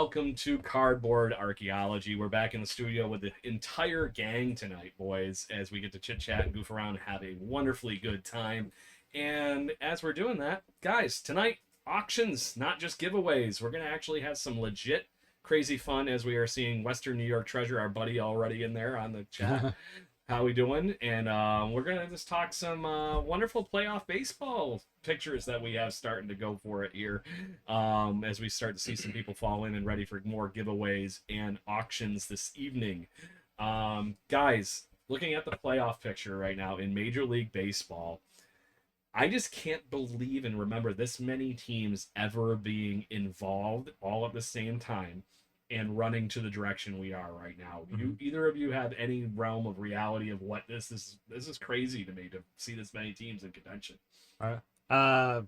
welcome to Cardboard Archaeology. We're back in the studio with the entire gang tonight, boys, as we get to chit-chat and goof around and have a wonderfully good time. And as we're doing that, guys, tonight, auctions, not just giveaways. We're going to actually have some legit crazy fun as we are seeing Western New York Treasure, our buddy already in there on the chat. How we doing? And we're going to just talk some wonderful playoff baseball pictures that we have starting to go for it here as we start to see some people fall in and ready for more giveaways and auctions this evening. Guys, looking at the playoff picture right now in Major League Baseball, I just can't believe and remember this many teams ever being involved all at the same time and running to the direction we are right now. You either of you have any realm of reality of what this is? This is crazy to me to see this many teams in contention. I'll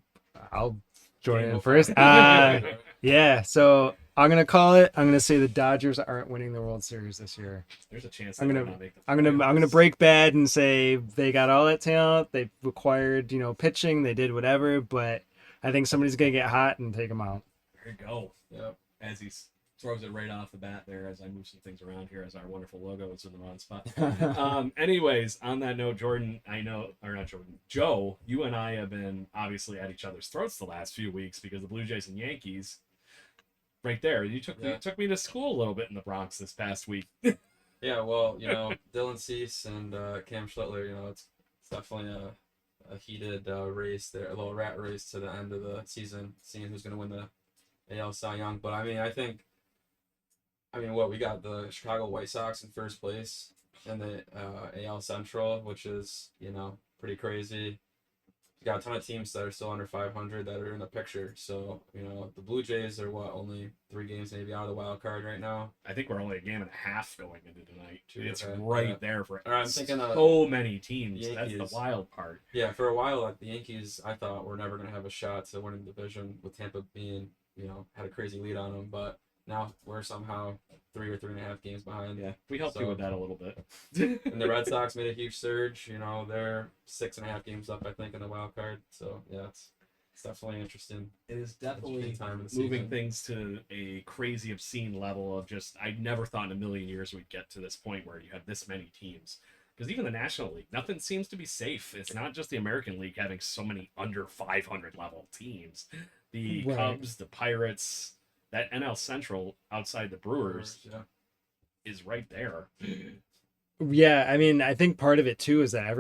join in first. Yeah, so I'm gonna call it. I'm gonna say the Dodgers aren't winning the World Series this year. There's a chance I'm they gonna might not make the I'm gonna break bad and say they got all that talent. They acquired, pitching. They did whatever, but I think somebody's gonna get hot and take them out. There you go. Yep. As he throws it right off the bat there as I move some things around here as our wonderful logo is in the wrong spot. Anyways, on that note, Jordan, Joe, you and I have been obviously at each other's throats the last few weeks because the Blue Jays and Yankees right there. You took me to school a little bit in the Bronx this past week. Yeah, well, Dylan Cease and Cam Schlittler, it's definitely a heated race there, a little rat race to the end of the season, seeing who's going to win the AL Cy Young. But we got the Chicago White Sox in first place in the AL Central, which is, pretty crazy. You got a ton of teams that are still under 500 that are in the picture. So, the Blue Jays are only 3 games maybe out of the wild card right now. I think we're only a game and a half going into tonight. It's okay. there for I'm thinking so many teams. Yankees. That's the wild part. Yeah, for a while, the Yankees, I thought were never going to have a shot to winning the division with Tampa being, had a crazy lead on them. But now we're somehow 3 or 3.5 games behind. Yeah, we helped you with that a little bit. And the Red Sox made a huge surge. They're 6.5 games up, I think, in the wild card. So yeah, it's definitely interesting. It is definitely time of the moving season. things to a crazy, obscene level of just. I never thought in a million years we'd get to this point where you have this many teams. Because even the National League, nothing seems to be safe. It's not just the American League having so many under 500 level teams. The Cubs, the Pirates. That NL Central outside the Brewers is right there. Yeah, I think part of it too is that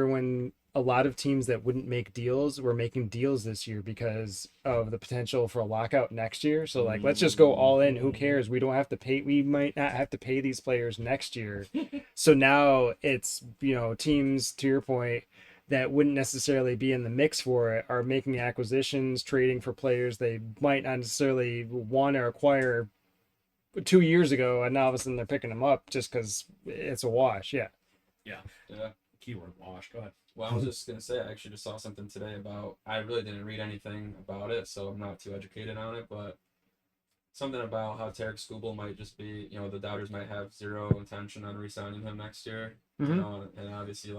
a lot of teams that wouldn't make deals were making deals this year because of the potential for a lockout next year. So let's just go all in. Who cares? We don't have to pay. We might not have to pay these players next year. So now it's, teams, to your point, that wouldn't necessarily be in the mix for it are making acquisitions, trading for players they might not necessarily want to acquire 2 years ago, and now all of a sudden they're picking them up just because it's a wash. Yeah. Keyword wash. Go ahead. Well, I was just going to say, I actually just saw something today about, I really didn't read anything about it, so I'm not too educated on it, but something about how Tarek Skubal might just be, the Dodgers might have zero intention on re-signing him next year, and obviously,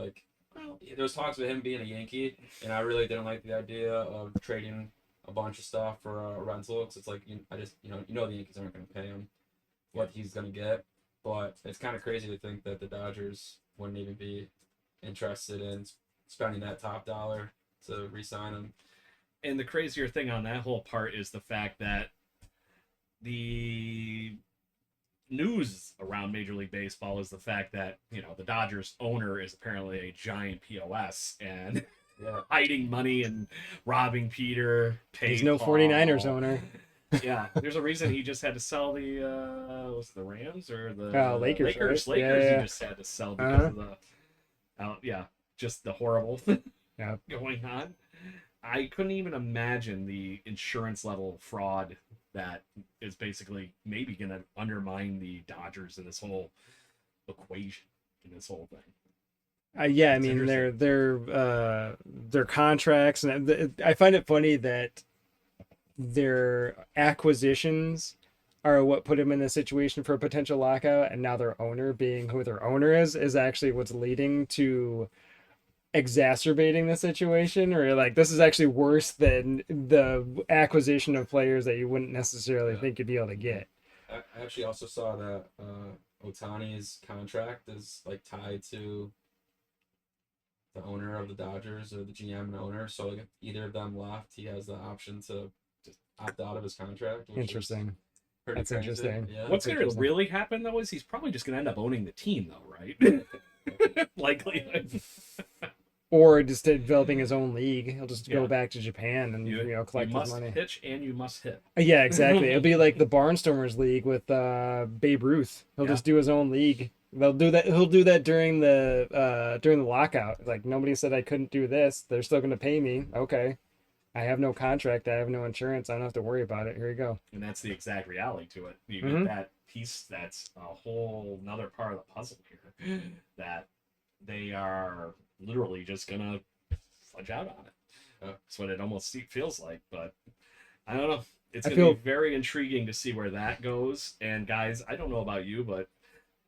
there's talks of him being a Yankee, and I really didn't like the idea of trading a bunch of stuff for a rental. Because it's the Yankees aren't going to pay him what he's going to get, but it's kind of crazy to think that the Dodgers wouldn't even be interested in spending that top dollar to re-sign him. And the crazier thing on that whole part is the fact that the news around Major League Baseball is the fact that the Dodgers owner is apparently a giant POS and hiding money and robbing Peter. He's no 49ers owner. Yeah, there's a reason he just had to sell the was it the Rams or the Lakers. Lakers. Right? Yeah. He just had to sell because of just the horrible going on. I couldn't even imagine the insurance level fraud that is basically maybe going to undermine the Dodgers in this whole equation, in this whole thing. Their contracts, and I find it funny that their acquisitions are what put him in the situation for a potential lockout, and now their owner, being who their owner is actually what's leading to exacerbating the situation, or this is actually worse than the acquisition of players that you wouldn't necessarily think you'd be able to get. I actually also saw that Otani's contract is like tied to the owner of the Dodgers or the GM and owner. So like if either of them left, he has the option to just opt out of his contract. Which Interesting. Is pretty That's crazy. interesting. Yeah. What's going to interesting. really happen though is he's probably just going to end up owning the team, though, right? Likely. Or just developing his own league. He'll just go Yeah. back to Japan and collect you his must money. pitch and you must hit. Yeah, exactly. It'll be like the Barnstormers League with Babe Ruth. He'll Yeah. just do his own league. They'll do that. He'll do that during the lockout. Like, nobody said I couldn't do this. They're still going to pay me. Okay, I have no contract. I have no insurance. I don't have to worry about it. Here you go. And that's the exact reality to it. You Mhm. get that piece that's a whole another part of the puzzle here. That they are literally just gonna fudge out on it. That's what it almost feels like, but I don't know. It's gonna be very intriguing to see where that goes. And guys, I don't know about you, but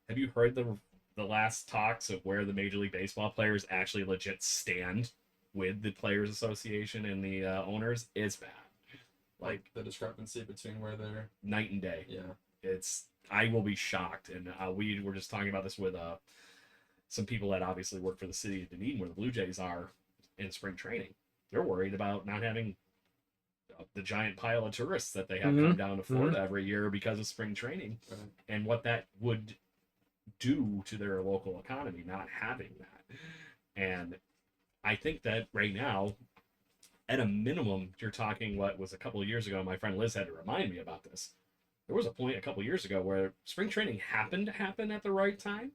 have you heard the last talks of where the Major League Baseball players actually legit stand with the Players Association and the owners? It's bad. Like the discrepancy between where they're night and day. Yeah. I will be shocked. And we were just talking about this with some people that obviously work for the city of Dunedin, where the Blue Jays are in spring training. They're worried about not having the giant pile of tourists that they have come down to Florida every year because of spring training, and what that would do to their local economy not having that. And I think that right now, at a minimum, you're talking what was a couple of years ago. My friend Liz had to remind me about this. There was a point a couple of years ago where spring training happened to happen at the right time,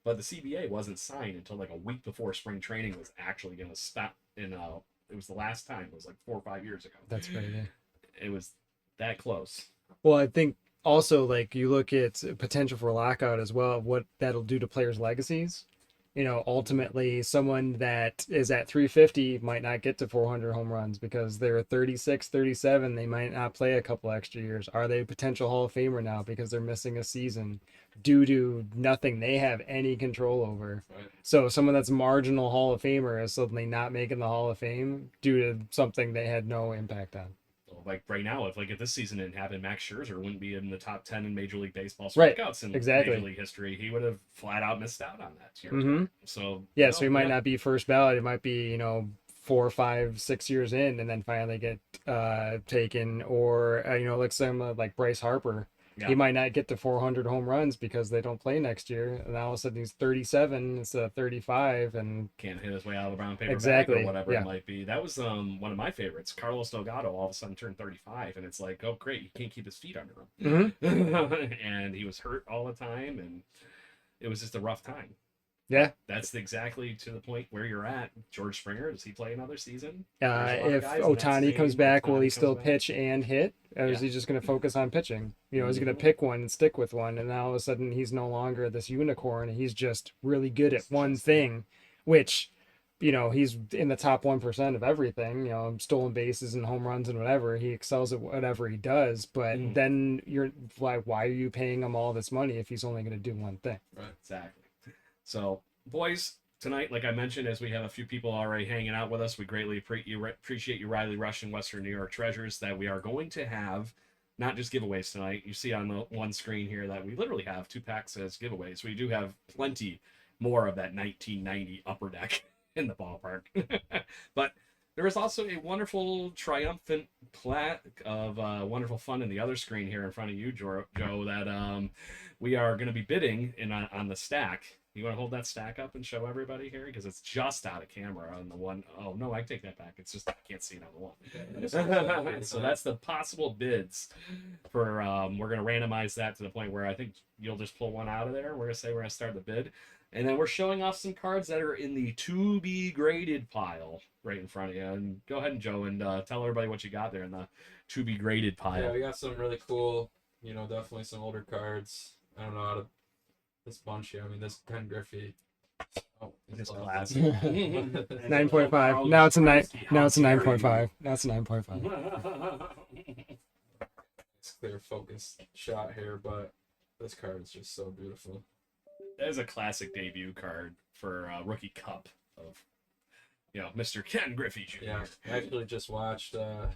but the CBA wasn't signed until like a week before spring training was actually going to stop. It was the last time. It was like 4 or 5 years ago. That's crazy. It was that close. Well, I think also, like, you look at potential for lockout as well, what that'll do to players' legacies. Ultimately, someone that is at 350 might not get to 400 home runs because they're 36, 37. They might not play a couple extra years. Are they a potential Hall of Famer now because they're missing a season due to nothing they have any control over? Right. So someone that's marginal Hall of Famer is suddenly not making the Hall of Fame due to something they had no impact on. Like right now, if this season didn't happen, Max Scherzer wouldn't be in the top 10 in Major League Baseball strikeouts in Major League history. He would have flat out missed out on that. So so he might not be first ballot. It might be 4, 5, 6 years in, and then finally get taken. Or like someone like Bryce Harper. Yeah. He might not get to 400 home runs because they don't play next year, and all of a sudden he's 37 instead of 35, and can't hit his way out of the brown paper bag or whatever it might be. That was one of my favorites. Carlos Delgado all of a sudden turned 35, and it's like, oh great, he can't keep his feet under him, and he was hurt all the time, and it was just a rough time. Yeah, that's exactly to the point where you're at. George Springer, does he play another season? If Otani comes back, will he still pitch and hit? Or is he just going to focus on pitching? Is he going to pick one and stick with one? And now all of a sudden he's no longer this unicorn. He's just really good at one thing, which, he's in the top 1% of everything, stolen bases and home runs and whatever. He excels at whatever he does. But then you're like, why are you paying him all this money if he's only going to do one thing? Right, exactly. So, boys, tonight, like I mentioned, as we have a few people already hanging out with us, we greatly appreciate you, Riley Rush and Western New York Treasures, that we are going to have not just giveaways tonight. You see on the one screen here that we literally have 2 packs as giveaways. We do have plenty more of that 1990 Upper Deck in the ballpark. But there is also a wonderful triumphant plaque of wonderful fun in the other screen here in front of you, Joe, that we are going to be bidding on the stack. You want to hold that stack up and show everybody here? Because it's just out of camera on the one. Oh, no, I take that back. It's just I can't see it on the one. So that's the possible bids for, we're going to randomize that to the point where I think you'll just pull one out of there. We're going to say we're going to start the bid. And then we're showing off some cards that are in the to be graded pile right in front of you. And go ahead, and Joe, and tell everybody what you got there in the to be graded pile. Yeah, we got some really cool, definitely some older cards. I don't know how to. This bunch here, this Ken Griffey. Oh, it's classic. 9.5. Now it's a 9. Now it's a 9.5. Now it's a 9.5. It's clear focus shot here, but this card is just so beautiful. That is a classic debut card for Rookie Cup of, Mr. Ken Griffey Jr. Yeah, I actually just watched a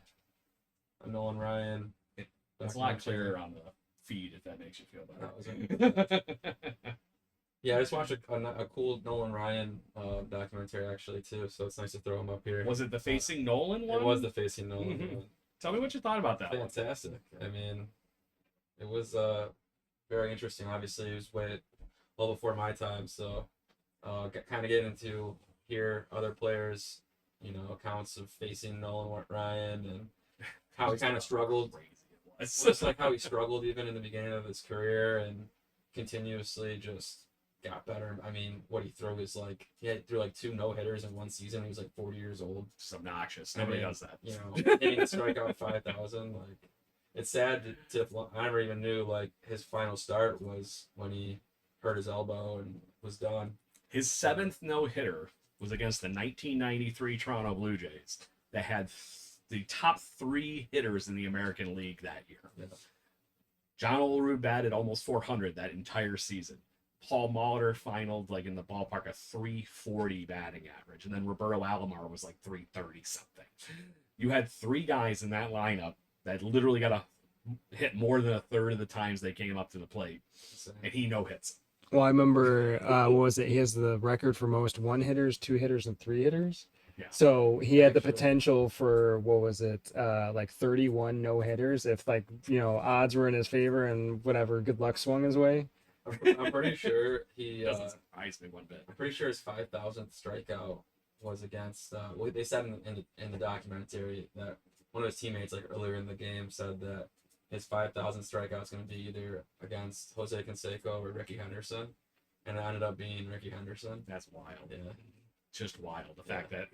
Nolan Ryan. It's a lot clearer on the feed if that makes you feel That better. was Yeah, I just watched a cool Nolan Ryan documentary actually too, so it's nice to throw him up here. Was it the Facing Nolan one? It was the Facing Nolan one. Tell me what you thought about that. Fantastic. I mean, it was very interesting. Obviously, it was way well before my time, so kind of getting to hear other players, accounts of facing Nolan Ryan and how he kind of struggled. Just like how he struggled even in the beginning of his career and continuously just got better. I mean, what he threw is like he threw like 2 no-hitters in one season. He was like 40 years old. It's obnoxious. Nobody does that. Hitting a strikeout 5,000. Like, it's sad to I never even knew like his final start was when he hurt his elbow and was done. His 7th no-hitter was against the 1993 Toronto Blue Jays that had the top 3 hitters in the American League that year. Yeah. John Olerud batted almost 400 that entire season. Paul Molitor finaled like in the ballpark a 340 batting average, and then Roberto Alomar was like 330 something. You had 3 guys in that lineup that literally got a hit more than a third of the times they came up to the plate, and he no hits. Well, I remember, what was it? He has the record for most 1-hitters, 2-hitters, and 3-hitters. Yeah. So he had the potential for, what was it, like 31 no-hitters if, like, odds were in his favor and whatever good luck swung his way. I'm pretty sure he. Doesn't surprise me one bit. I'm pretty sure his 5,000th strikeout was against. Well, they said in the documentary that one of his teammates, like earlier in the game, said that his 5,000th strikeout is going to be either against Jose Canseco or Ricky Henderson, and it ended up being Ricky Henderson. That's wild. Yeah. Just wild. The fact that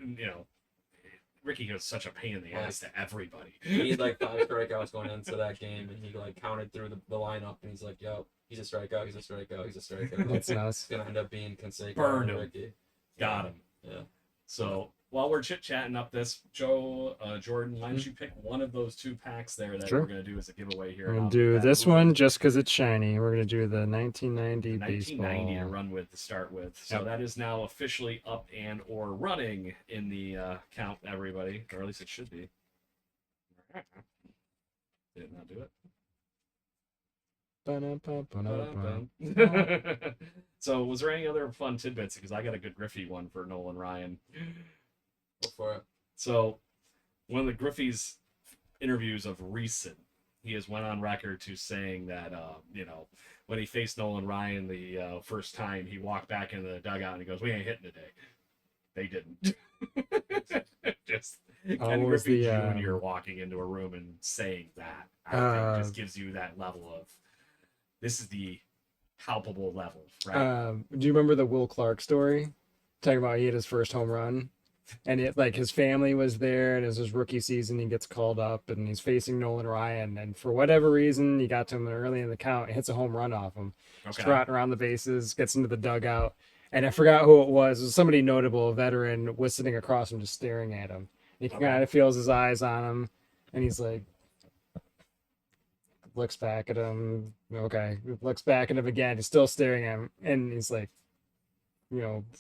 Ricky was such a pain in the ass to everybody. He had like 5 strikeouts going into that game, and he like counted through the lineup, and he's like, "Yo, he's a strikeout. He's a strikeout. He's a strikeout." That's nuts. It's gonna end up being Canseco. Burned or him. Ricky. Got him. Yeah. So while we're chit chatting up this, Joe, Jordan, why don't you pick one of those 2 packs there that Sure. we're gonna do as a giveaway here? We're going I'll to do bet this we'll one just because it's shiny. We're going to do the 1990 1990 to baseball. run with to start with. So Yep. that is now officially up and or running in the count, everybody, or at least it should be. Did not do it. Ba-dum-bum-ba-dum-bum. So was there any other fun tidbits? Because I got a good Griffey one for Nolan Ryan. Go for it. So one of the Griffey's interviews of recent, he has went on record to saying that when he faced Nolan Ryan the first time, he walked back into the dugout and he goes, "We ain't hitting today." They didn't. Just Ken was Griffey the, Jr. walking into a room and saying that, I think just gives you that level of, this is the palpable level, right? Do you remember the Will Clark story? Talking about he had his first home run, and it like his family was there, and it was his rookie season. He gets called up, and he's facing Nolan Ryan, and for whatever reason, he got to him early in the count, hits a home run off him, trotting around the bases, gets into the dugout, and I forgot who it was. It was somebody notable, a veteran, was sitting across him, just staring at him. He kind of feels his eyes on him, and he's like, looks back at him. Okay, looks back at him again. He's still staring at him, and he's like,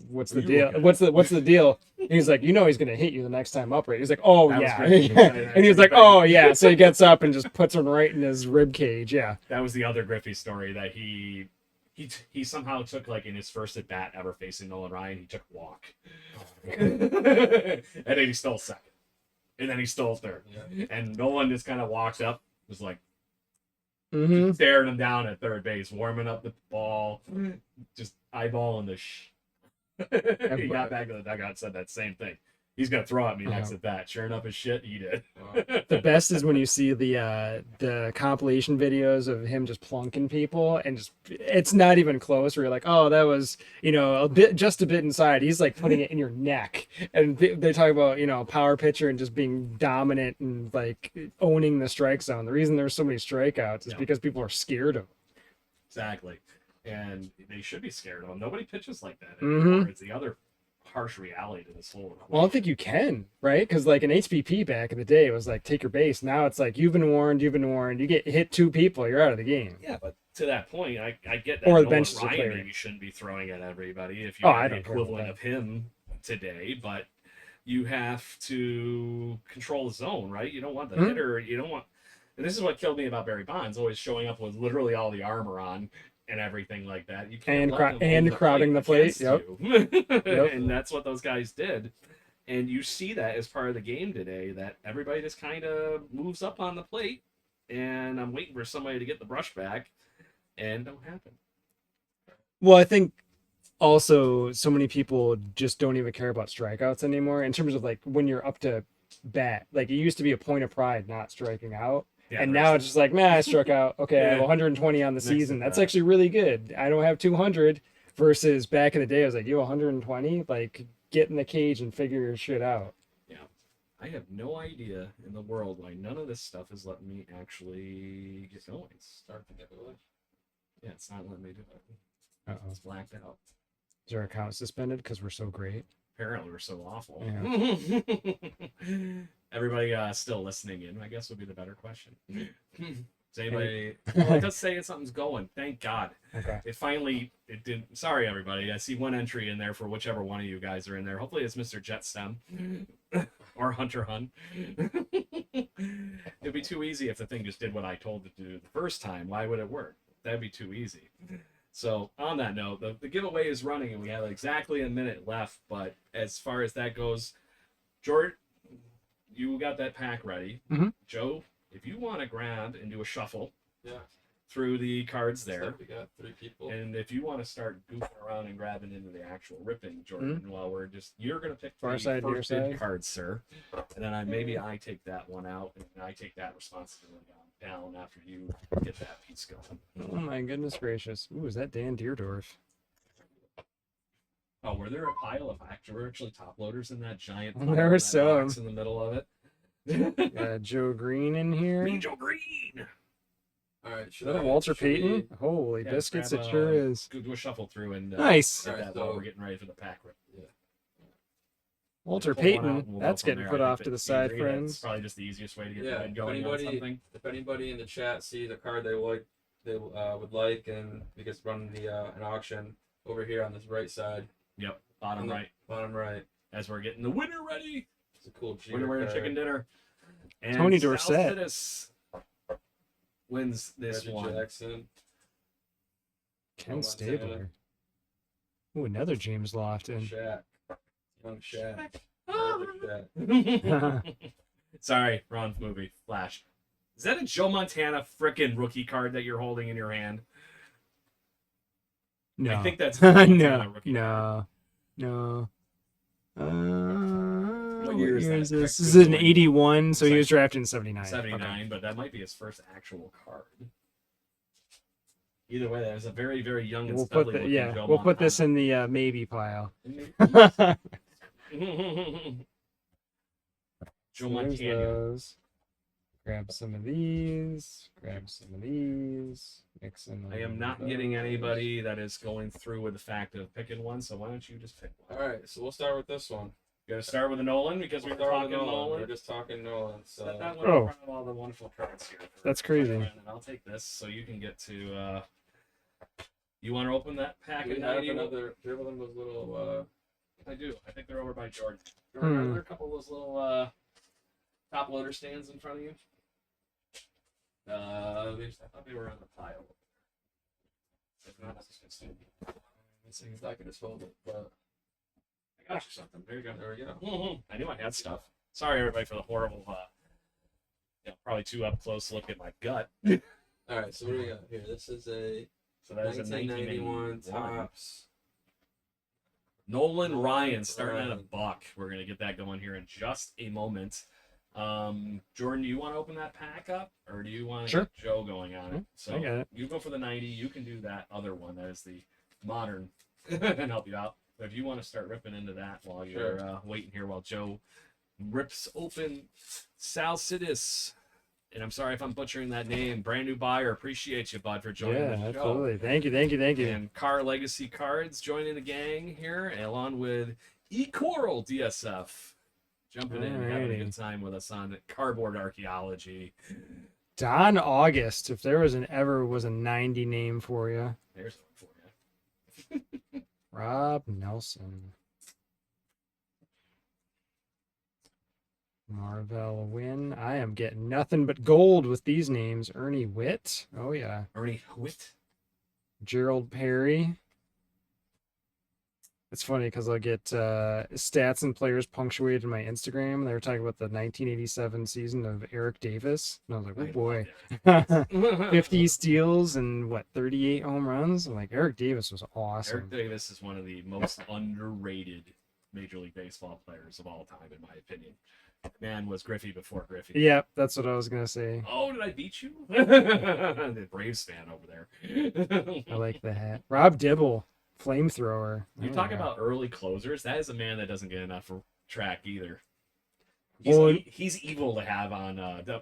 what's the deal? What's the deal? And he's like, he's gonna hit you the next time up, right? He's like, oh yeah, and he's like, oh yeah. So he gets up and just puts him right in his rib cage. Yeah, that was the other Griffey story that he somehow took, like, in his first at bat ever facing Nolan Ryan, he took a walk, and then he stole second, and then he stole third, and Nolan just kind of walks up, was like. Staring him down at third base, warming up the ball, just eyeballing the He got back to the dugout and said that same thing. He's gonna throw at me next at bat. Sure enough, as shit, he did. The best is when you see the compilation videos of him just plunking people, and it's not even close. Where you're like, oh, that was just a bit inside. He's like putting it in your neck, and they talk about power pitcher and just being dominant and like owning the strike zone. The reason there's so many strikeouts is because people are scared of him. Exactly, and they should be scared of him. Nobody pitches like that anymore. It's the other harsh reality to this whole. Well, I don't think you can, right? Because like an HBP back in the day, it was like take your base. Now it's like you've been warned. You get hit 2 people, you're out of the game. Yeah, but to that point, I get that. Or the Nolan bench is a Ryan player. maybe shouldn't be throwing at everybody if you have the don't care equivalent about of him today, but you have to control the zone, right? You don't want the hitter. You don't want. And this is what killed me about Barry Bonds, always showing up with literally all the armor on and everything like that. You can't let them and hold crowding the plate. against Yep. you. Yep. And that's what those guys did. And you see that as part of the game today, that everybody just kind of moves up on the plate, and I'm waiting for somebody to get the brush back, and it don't happen. Well, I think also so many people just don't even care about strikeouts anymore in terms of like when you're up to bat. Like it used to be a point of pride not striking out. Yeah, And now it's just like, man, I struck out. Okay, I have Yeah. 120 on the Next season. to That's that. actually really good. I don't have 200 versus back in the day, I was like, you 120? Like, get in the cage and figure your shit out. I have no idea in the world why none of this stuff is letting me actually get going. Start to get away. Yeah, it's not letting me do it. Uh-oh. It's blacked out. Is our account suspended because we're so great? Apparently, we're so awful. Yeah. Everybody still listening in, I guess, would be the better question. Is anybody? Well, it does say something's going. Thank God. Okay. It didn't. Sorry, everybody. I see one entry in there for whichever one of you guys are in there. Hopefully, it's Mr. Jetstem or Hunter Hun. It'd be too easy if the thing just did what I told it to do the first time. Why would it work? That'd be too easy. So, on that note, the giveaway is running, and we have exactly a minute left. But as far as that goes, George, you got that pack ready. Mhm. Joe, if you want to grab and do a shuffle Yeah. through the cards there, So we got 3 people. and if you want to start goofing around and grabbing into the actual ripping, Jordan, while you're going to pick Far the side, near first bid side. card, sir. And then maybe I take that one out, and I take that responsibility down after you get that piece going. Oh my goodness gracious. Ooh, is that Dan Deerdorf? Oh, were there a pile of actually top loaders in that giant There pile were in that some. box in the middle of it? Got Joe Green in here. Mean Joe Green! All right. Is that Walter should we- Payton? Holy Yeah, biscuits, grab, it sure is. Do a shuffle through and Nice. get that Alright, while so- we're getting ready for the pack rip. Walter Pull one out Payton. and we'll That's go from getting there. put I off think to the that side, you agree that's friends. probably just the easiest way to get Yeah. the If going on something. anybody in the chat sees a card they would like, and we just run an auction over here on this right side, Yep, bottom on the right. bottom right. As we're getting the winner ready. It's a cool G. Winner chicken dinner. And Tony Sal Dorsett. Sidis wins this Reggie one. Jackson. Ken Montana. Stabler. Ooh, another James Lofton. Shaq. Young Shaq. Ah. Shaq. Sorry, wrong movie. Flash. Is that a Joe Montana frickin' rookie card that you're holding in your hand? No. I think that's a Joe Montana no. rookie card. No. What year is that? this? Check This is Google an and- 81, so he was drafted in 79. 79, Okay. but that might be his first actual card. Either way, that is a very, very young and We'll studly put the, looking yeah, Joe we'll put this Montana. in the maybe pile. Joe So there's Montana. those. Grab some of these. Grab some of these. Mix in. I am not getting anybody that is going through with the fact of picking one, so why don't you just pick one? All right, so we'll start with this one. You gotta start with a Nolan because we were We'll start talking with Nolan. We're just talking Nolan. So Set that one Oh. in front of all the wonderful cards here. That's crazy. And I'll take this so you can get to. You want to open that pack? do we of have 90? another? Do you have one of those little? I do. I think they're over by Jordan. Jordan, are there a couple of those little top loader stands in front of you? I thought they were on the pile. If not, it's just gonna be- I could just hold it, but I got you something. There you go. there we go. I knew I had stuff. Sorry, everybody, for the horrible, probably too up close look at my gut. All right, so what do we got here? This is a So that is a 1991 1991 Topps. Nolan Ryan starting at Ryan. $1. We're gonna get that going here in just a moment. Jordan, do you want to open that pack up, or do you want to Sure. get Joe going on it? So I got it. you go for the 90. You can do that other one. That is the modern, and help you out. But if you want to start ripping into that while you're waiting here, while Joe rips open Sal Sidis. And I'm sorry if I'm butchering that name. Brand new buyer. Appreciate you, bud, for joining Yeah, the show. absolutely. Thank you. And Car Legacy Cards joining the gang here, along with E-Coral DSF. Jumping in and having a Alrighty. good time with us on Cardboard Archaeology. Don August, if there was a 90 name for you. There's one for you. Rob Nelson. Marvell win. I am getting nothing but gold with these names. Ernie Witt. Oh yeah. Ernie Whit. Gerald Perry. It's funny because I'll get stats and players punctuated in my Instagram. They were talking about the 1987 season of Eric Davis. And I was like, oh boy. 50 steals and what, 38 home runs? I'm like, Eric Davis was awesome. Eric Davis is one of the most underrated Major League Baseball players of all time, in my opinion. Man was Griffey before Griffey. Yep, that's what I was gonna say. Oh, did I beat you? The Braves fan over there. I like the hat. Rob Dibble, flamethrower. You Oh, talk yeah. about early closers. That is a man that doesn't get enough for track either. Well, He's evil to have on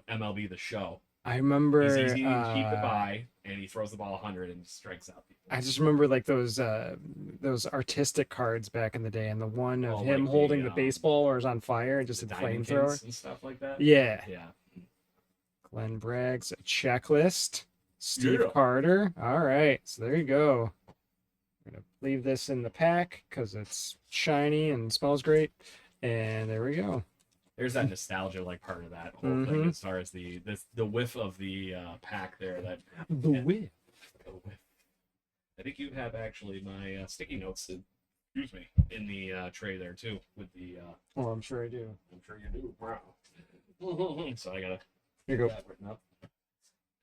MLB The Show. I remember. He's easy and cheap to buy, and he throws the ball 100 and strikes out people. I just remember like those artistic cards back in the day, and the one of Oh, him like holding the baseball or is on fire and just a The diamond flamethrower. kings and stuff like that. Yeah. Yeah. Glenn Bragg's checklist. Steve Yeah. Carter. All right, so there you go. I'm gonna leave this in the pack because it's shiny and smells great. And there we go. There's that nostalgia like part of that whole thing as far as the whiff of the pack there. That The whip. the whiff. I think you have actually my sticky notes. Excuse me, in the tray there too with the. Oh, I'm sure I do. I'm sure you do. Wow. So I gotta Here you get go. that written up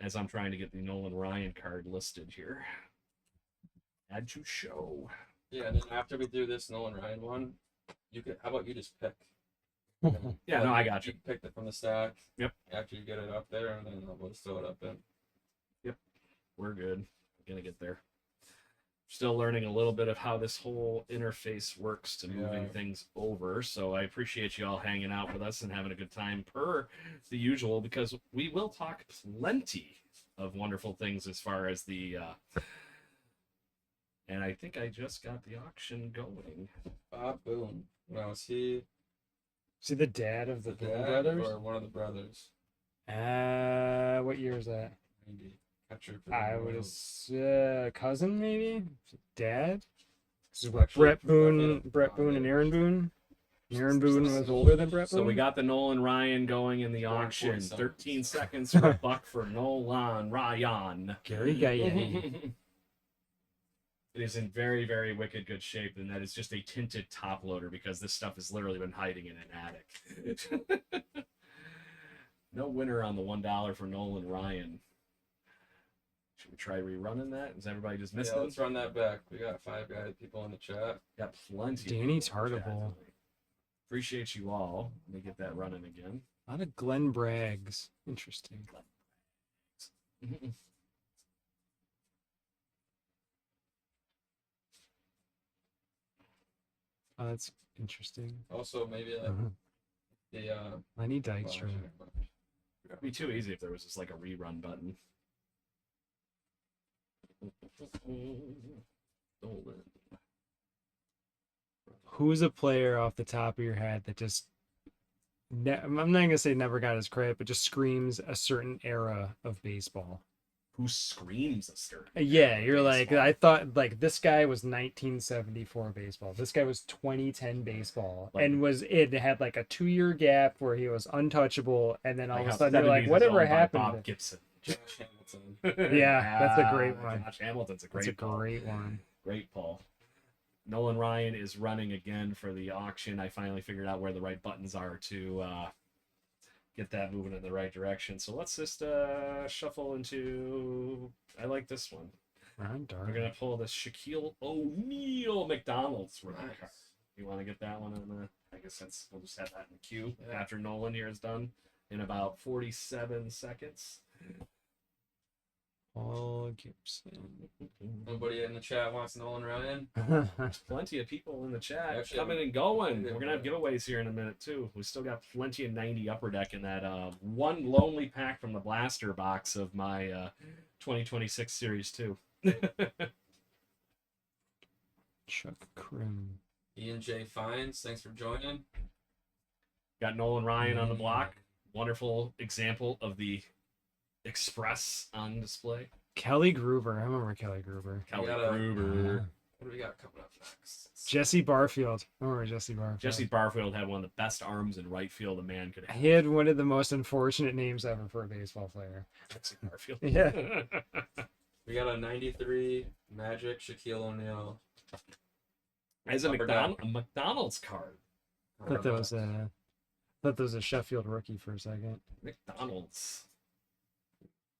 as I'm trying to get the Nolan Ryan card listed here. Add to show. Yeah, and then after we do this Nolan Ryan one, you could. How about you just pick? Yeah, no, I got you. Picked it from the stack. Yep. After you get it up there, and then we'll just throw it up in. We're good. Gonna get there. Still learning a little bit of how this whole interface works to moving Yeah. things over. So I appreciate you all hanging out with us and having a good time per the usual, because we will talk plenty of wonderful things as far as the and I think I just got the auction going. Bob Boone. Now is he See the dad of the the Boone dad brothers? or one of the brothers? What year is that? Maybe catcher. For the I would Royals. cousin maybe? Dad? This is Actually, what Brett I Boone, think- Brett Boone and Aaron Boone. Aaron Boone was older than Brett Boone. So we got the Nolan Ryan going in the Scoring auction. 40 seconds. 13 seconds for a buck for Nolan Ryan. Gary Gagne. It is in very, very wicked good shape, and that is just a tinted top loader because this stuff has literally been hiding in an attic. No winner on the $1 for Nolan Ryan. Should we try rerunning that? Is everybody just missing? Yeah, let's run that back. We got 5 people in the chat. Got plenty. of Danny people in the chat Tartable. tonight. Appreciate you all. Let me get that running again. A lot of Glenn Braggs. Interesting. Oh, that's interesting. Also, maybe like the Lenny Dykstra. It'd be too easy if there was just like a rerun button. Nolan. Who's a player off the top of your head that just I'm not gonna say never got his credit, but just screams a certain era of baseball? Who screams a stir? Yeah, you're like, Baseball. I thought like this guy was 1974 baseball. This guy was 2010 baseball, Like- and it had like a 2-year gap where he was untouchable, and then all Like of a how sudden you're 70s like, is whatever owned by happened? Bob Gibson. Josh Hamilton. Yeah, that's a great one. Josh Hamilton's a great. That's a call. great one. Great Paul. Nolan Ryan is running again for the auction. I finally figured out where the right buttons are to get that moving in the right direction. So let's just shuffle into. I like this one. Ron We're Darby. gonna pull the Shaquille O'Neal McDonald's rookie Nice. card. You want to get that one in the? I guess we'll just have that in the queue Yeah. after Nolan here is done in about 47 seconds. Paul Gibson. Nobody in the chat wants Nolan Ryan. There's plenty of people in the chat Actually, coming and going. yeah, We're gonna have yeah. giveaways here in a minute too. We still got plenty of 90 upper deck in that one lonely pack from the blaster box of my 2026 series too. Chuck Krim. Ian J. Fines, thanks for joining. Got Nolan Ryan on the block. Wonderful example of the Express on display. Kelly Gruber. I remember Kelly Gruber. Kelly got a- Gruber. What do we got coming up next? Jesse Barfield. I remember Jesse Barfield. Jesse Barfield had one of the best arms in right field a man could have. He had one of the most unfortunate names ever for a baseball player. Jesse Barfield. Yeah. We got a 93 Magic Shaquille O'Neal. As a Upper deck. McDonald's card. I thought that was a Sheffield rookie for a second. McDonald's.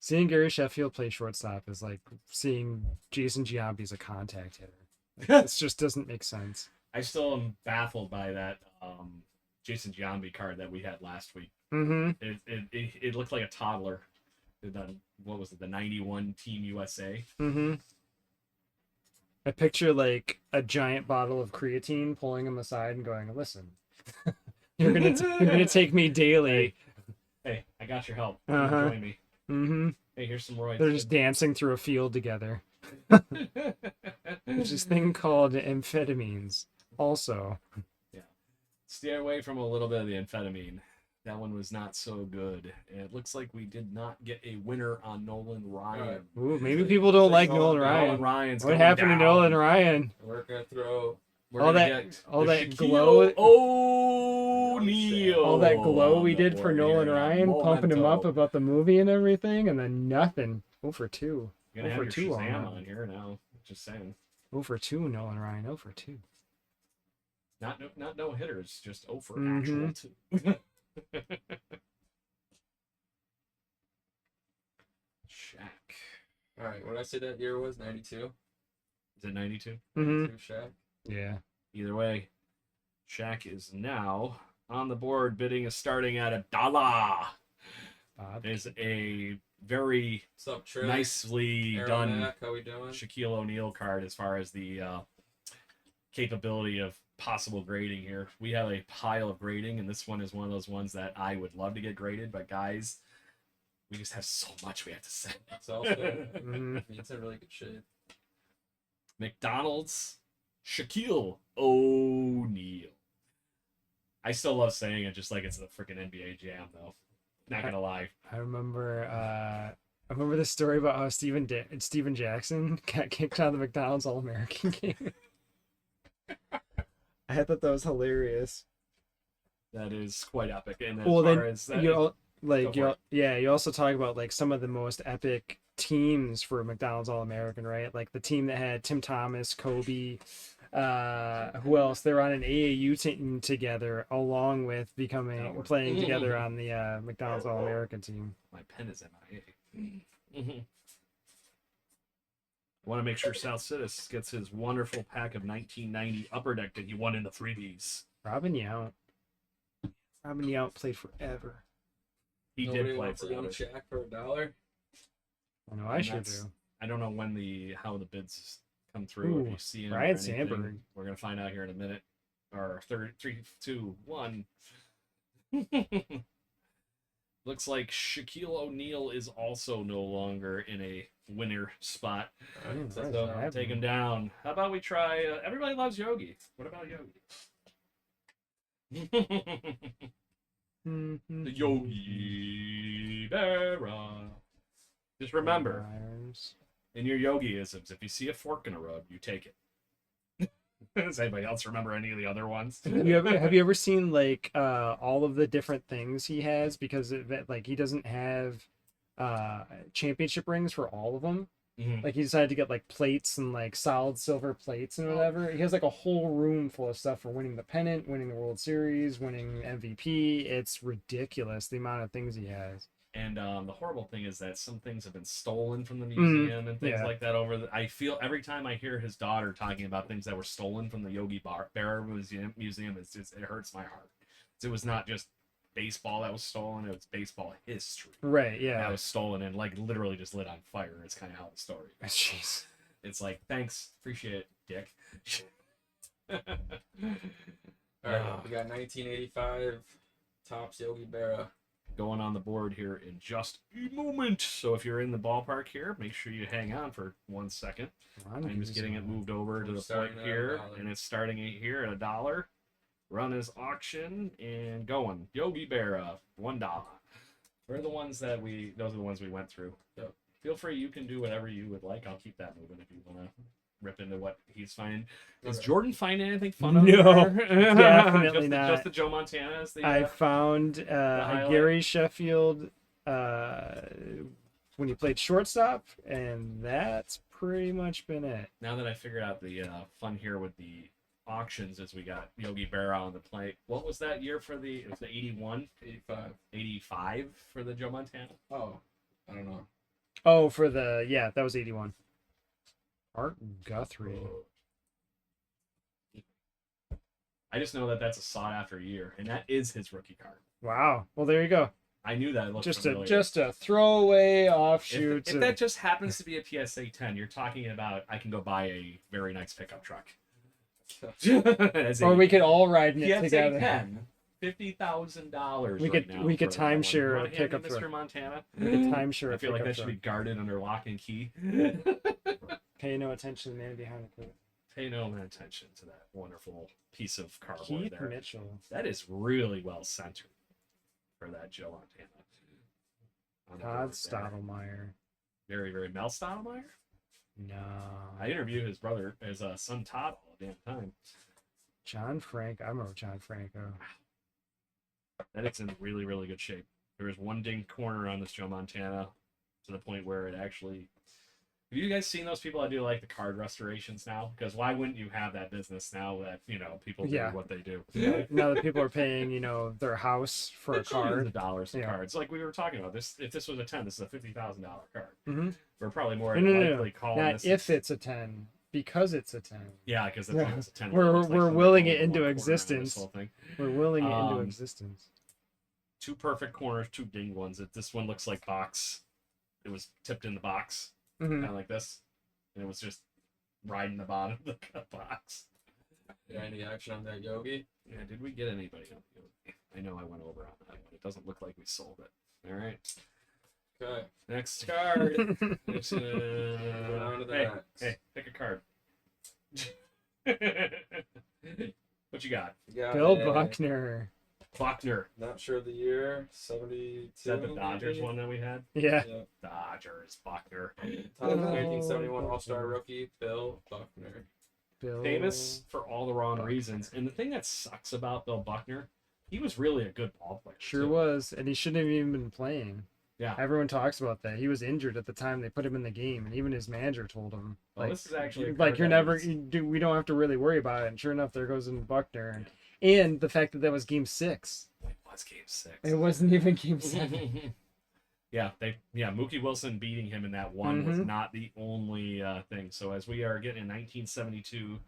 Seeing Gary Sheffield play shortstop is like seeing Jason Giambi as a contact hitter. It just doesn't make sense. I still am baffled by that Jason Giambi card that we had last week. Mm-hmm. It looked like a toddler. What was it? The 91 Team USA. Mm-hmm. I picture like a giant bottle of creatine pulling him aside and going, "Listen, you're gonna take me daily." Hey, I got your help. Uh-huh. Join me. Mm-hmm. Hey, here's some roids. They're just dancing through a field together. There's this thing called amphetamines. Also, Stay away from a little bit of the amphetamine. That one was not so good. And it looks like we did not get a winner on Nolan Ryan. ooh, maybe people don't like Nolan Ryan. Nolan Ryan's What going happened down. to Nolan Ryan? We're gonna throw. We're all gonna that- get all the that Shaquille glow- O'Neal. All that glow on we the did for board Nolan here. Ryan, pumping him up Momento. about the movie and everything, and then nothing. 0 for 2. You're gonna have your 0 for 2 Shazam on on here now. Just saying. 0 for 2, Nolan Ryan. 0 for 2. Not no hitters, just 0 for Mhm. actual 2. Shaq. All right, what did I say that year was? 92. Is it 92? Mm-hmm. 92 Shaq. Yeah. Either way, Shaq is now on the board. Bidding is starting at $1. Bob. It is a very What's up, Trey? nicely Aaron done Mack, how we doing? Shaquille O'Neal card as far as the capability of possible grading here. We have a pile of grading, and this one is one of those ones that I would love to get graded, but guys, we just have so much we have to say. It's also, Mhm. I mean, it's in really good shape. McDonald's Shaquille O'Neal. I still love saying it just like it's a freaking NBA jam, though. Not gonna lie. I remember the story about how Steven Jackson got kicked out of the McDonald's All-American game. I thought that was hilarious. That is quite epic. And as Well, far then as that, you go for it. you also talk about like some of the most epic teams for McDonald's All-American, right? Like the team that had Tim Thomas, Kobe, who else? They're on an AAU team together, along with playing together on the McDonald's All-American team. My pen is MIA. I want to make sure South Citizen gets his wonderful pack of 1990 Upper Deck that he won in the freebies. Robin Yount played forever. He Nobody did play wants for a young it. Shaq for $1. I know I And sure that's- do. I don't know how the bids come through. If Ooh, you see him, Ryan or anything. Sandberg. We're gonna find out here in a minute. Or 3, 2, 1. Looks like Shaquille O'Neal is also no longer in a winner spot. All right, Mm, so right. So happening? take him down. How about we try? Everybody loves Yogi. What about Yogi? The Yogi Berra. Just remember, Irons. in your Yogi-isms, if you see a fork in a road, you take it. Does anybody else remember any of the other ones? Have you ever seen like all of the different things he has, because like he doesn't have championship rings for all of them. Mhm. Like he decided to get like plates and like solid silver plates and whatever. He has like a whole room full of stuff for winning the pennant, winning the World Series, winning MVP. It's ridiculous the amount of things he has. And the horrible thing is that some things have been stolen from the museum and things yeah. like that. I feel every time I hear his daughter talking about things that were stolen from the Yogi Berra Museum, it hurts my heart. It was not just baseball that was stolen; it was baseball history Right? that Yeah. was stolen and like literally just lit on fire. It's kind of how the story goes. Jeez. It's like, thanks, appreciate it, Dick. All right, we got 1985 Topps Yogi Berra. Going on the board here in just a moment. So if you're in the ballpark here, make sure you hang on for 1 second. I'm just getting it moved over to We're the starting point at here, $1. and it's starting it here at $1. Run is auction and going. Yogi Berra, $1. Those are the ones we went through. So feel free, you can do whatever you would like. I'll keep that moving if you wanna rip into what he's finding. Is Okay. Jordan finding anything fun No, over there? definitely just not. The Joe Montana as the. I found a highlight? Gary Sheffield when he played shortstop, and that's pretty much been it. Now that I figured out the fun here with the auctions, as we got Yogi Berra on the plate. What was that year for the? It was the 81, 85. 85 for the Joe Montana. Oh, I don't know. Oh, for the that was 81. Art Guthrie. I just know that that's a sought after year, and that is his rookie card. Wow. Well, there you go. I knew that. It looked Just familiar. a throwaway offshoot. If that just happens to be a PSA 10, you're talking about I can go buy a very nice pickup truck. Or we could all ride in it PSA together. 10, $50,000. We could timeshare a pickup Mr. truck. Montana. We could timeshare. I a feel like pickup that should be truck. guarded under lock and key. Pay no attention to the man behind the curtain. Pay no attention to that wonderful piece of cardboard Keith there. Mitchell. That is really well centered for that Joe Montana. On the Todd board there. Stottlemyre. Very, very Mel Stottlemyre. No. I interview his brother, his son Todd, all the damn time. John Frank. I remember John Franco. That it's in really, really good shape. There is one ding corner on this Joe Montana to the point where it actually. Have you guys seen those people that do like the card restorations now? Because why wouldn't you have that business now that people do Yeah. what they do? Now that people are paying, their house for a It's millions card. of dollars for Yeah. cards. Like we were talking about this. If this was a 10, this is a $50,000 card. Mm-hmm. We're probably more No. likely calling Not this. if it's a 10, because it's a 10. Yeah, because Yeah. it's a 10. We're It's like somebody willing calling it into one corner on this existence. whole thing. We're willing it into Um, existence. Two perfect corners, two dinged ones. This one looks like box. It was tipped in the box, Mm-hmm. kind of like this, and it was just riding the bottom of the box. Yeah, any action on that Yogi? Yeah, did we get anybody on the I know I went over on that one. It doesn't look like we sold it. All right. Okay. Next card. It's, On to the hey, next. hey, pick a card. What you got? We got Bill a- Buckner. Buckner. Not sure of the year. 72. Is that the Dodgers maybe? one that we had? Yeah. Yeah. Dodgers, Buckner. Top 1971 All-Star rookie Bill Buckner. Bill. Famous for all the wrong reasons. And the thing that sucks about Bill Buckner, he was really a good ball player. Sure too. was, and he shouldn't have even been playing. Yeah. Everyone talks about that. He was injured at the time they put him in the game, and even his manager told him, Well, this is actually a like card you're that never, is- we don't have to really worry about it. And sure enough, there goes in Buckner, and the fact that was Game 6. It was Game 6. It wasn't even Game 7. Mookie Wilson beating him in that one was Mhm. not the only thing. So as we are getting in 1972,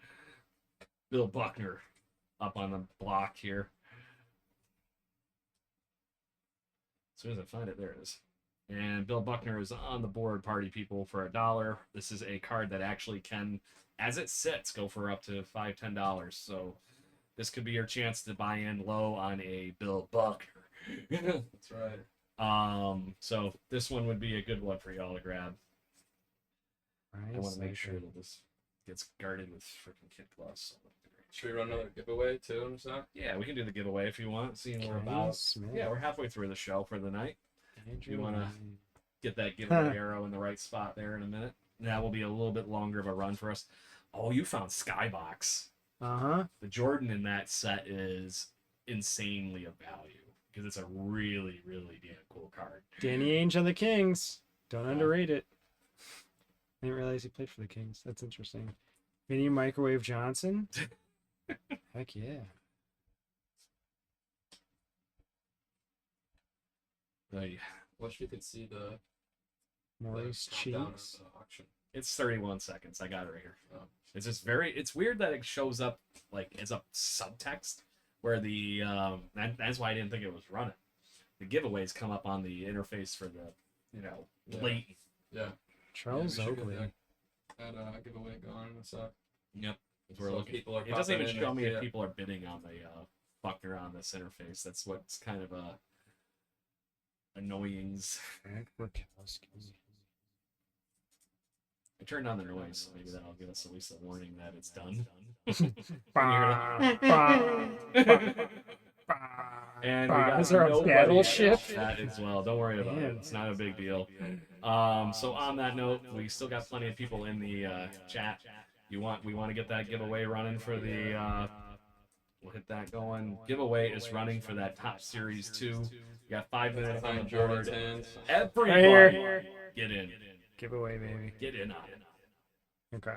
Bill Buckner up on the block here. As soon as I find it, there it is. And Bill Buckner is on the board, party people, for $1. This is a card that actually can, as it sits, go for up to $5, $10. So this could be your chance to buy in low on a Bill Buckner. That's right. So this one would be a good one for y'all to grab. Right, I want to make so- sure that this gets guarded with freaking kid gloves. Should we run another giveaway too in a sec? Yeah, we can do the giveaway if you want. Seeing we're Kenny about. Smith. Yeah, we're halfway through the show for the night. Andrew you wanna- Lane. Get that giveaway arrow in the right spot there in a minute. That will be a little bit longer of a run for us. Oh, you found Skybox. Uh-huh. The Jordan in that set is insanely of value because it's a really, really damn cool card. Danny Ainge on the Kings. Don't underrate it. I didn't realize he played for the Kings. That's interesting. Vinny Microwave Johnson. Heck yeah. Wish we could see the Maurice countdown of Cheeks. the auction. It's 31 seconds. I got it right here. Oh. It's just it's weird that it shows up like as a subtext where the that's why I didn't think it was running. The giveaways come up on the interface for the Yeah. late. Yeah. Charles Yeah, we should get Oakley. that giveaway going in a sec. Yep. We're So looking. people are It doesn't even popping in show me yeah. if people are bidding on the Buckner on this interface. That's what's kind of annoyings. Frank Burkowski. I turned on the noise, so maybe that'll give us at least a warning that it's done. Bah, bah, bah, And bah. we got Is there a nobody battleship? else that as well. Don't worry about it. It's not a big deal. So on that note, we still got plenty of people in the chat. We want to get that giveaway running for the. We'll hit that going. Giveaway is running for that top series 2. You got 5 minutes on the board. Everybody, Right here. get in. Giveaway, baby. Get in on it. Okay.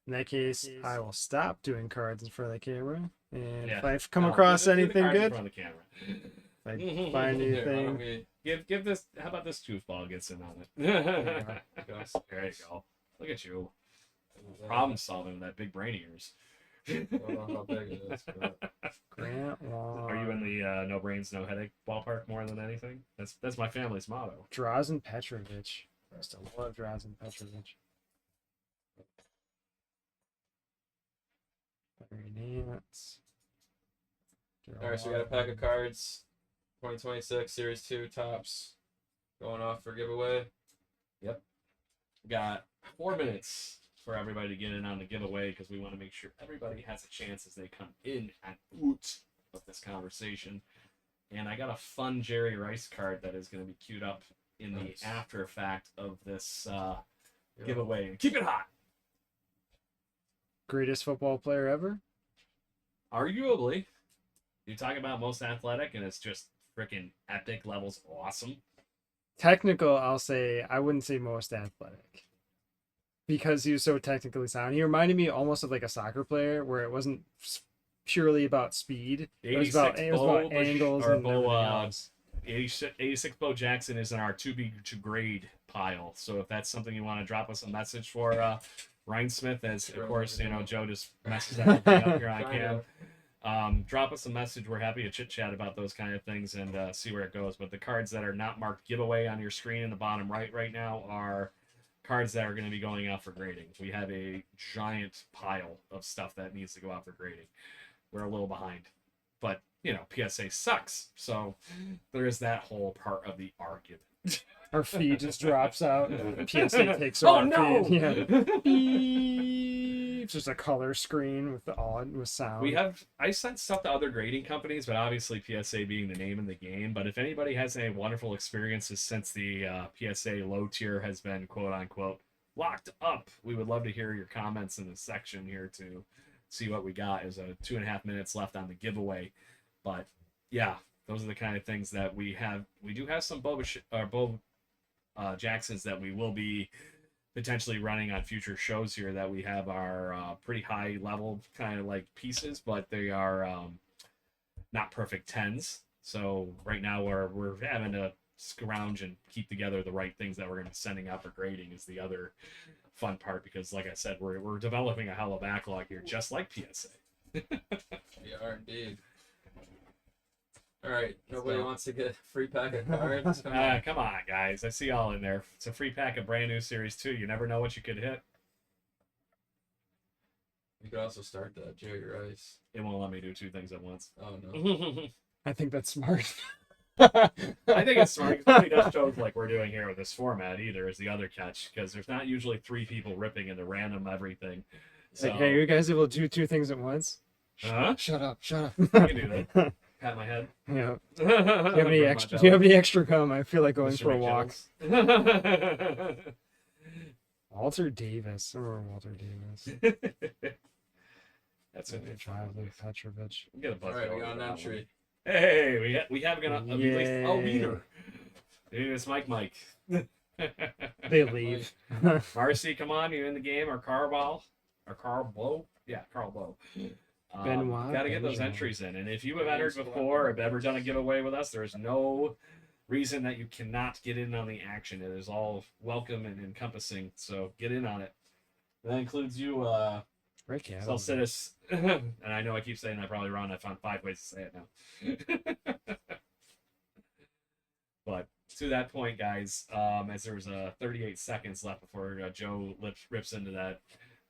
In that case, I will stop doing cards in front of the camera. And if I come across do the anything cards in good, front of the camera. if I find anything, Give this. How about this goofball gets in on it? There There you go. Look at you, problem solving with that big brain of yours. I don't know how big it is, but Grant Long. Are you in the no brains, no headache ballpark more than anything? That's my family's motto. Drazen Petrovic. I still love Drazen Petrovic. Very Nance. all right, so we got a pack of cards. 2026 Series 2 tops going off for giveaway. Got 4 minutes for everybody to get in on the giveaway because we want to make sure everybody has a chance as they come in and out of this conversation. And I got a fun Jerry Rice card that is going to be queued up in the after effect of this giveaway. Keep it hot. Greatest football player ever? Arguably, you talk about most athletic, and it's just freaking epic levels awesome. Technical, I'll say, I wouldn't say most athletic. Because he was so technically sound. He reminded me almost of like a soccer player where it wasn't purely about speed. It was about angles and everything else. 86 Bo Jackson is in our to be to grade pile. So if that's something you want to drop us a message for, Ryan Smith, as of course, Joe just messes everything up here on cam. Drop us a message. We're happy to chit chat about those kind of things and see where it goes. But the cards that are not marked giveaway on your screen in the bottom right now are cards that are going to be going out for grading. We have a giant pile of stuff that needs to go out for grading. We're a little behind, but PSA sucks, so there is that whole part of the argument. Our feed just drops out. And PSA takes over. Oh no! Feed. Yeah. It's just a color screen with sound. I sent stuff to other grading companies, but obviously PSA being the name of the game. But if anybody has any wonderful experiences since the PSA low tier has been quote unquote locked up, we would love to hear your comments in the section here to see what we got. There's 2.5 minutes left on the giveaway, but yeah, those are the kind of things that we have. We do have some Bo Jacksons that we will be potentially running on future shows here that we have our pretty high level kind of like pieces, but they are not perfect 10s. So right now we're having to scrounge and keep together the right things that we're going to be sending out for grading is the other fun part, because like I said, we're developing a hell of a backlog here, just like PSA. We are indeed. All right, nobody wants to get a free pack of cards. Come on, guys. I see all in there. It's a free pack of brand new Series 2. You never know what you could hit. You could also start the Jerry Rice. It won't let me do 2 things at once. Oh, no. I think that's smart. I think it's smart. Nobody does shows like we're doing here with this format either, is the other catch, because there's not usually 3 people ripping into random everything. So, Like, hey, you guys able to do 2 things at once? huh? Shut up. You can do that. Pat my head. Yeah. Do you have any extra gum? I feel like going Mr. for a walk. McJones. Walter Davis. I remember Walter Davis. That's a good Travis Petrovic. Get a buzz. All right, we got an entry. Hey, we have gonna replace. Oh, Yay. Wiener. Dude, it's Mike. They leave. Marcy, come on, you in the game? Or Carl Blow? Yeah, Carl Blow. Benoit Got to get those Benjamin. entries in. And if you have entered before or have ever done a giveaway with us, there is no reason that you cannot get in on the action. It is all welcome and encompassing, so get in on it. That includes you, Rick Adams. Celsius. And I know I keep saying that probably wrong. I found 5 ways to say it now. But to that point, guys, as there was 38 seconds left before Joe rips into that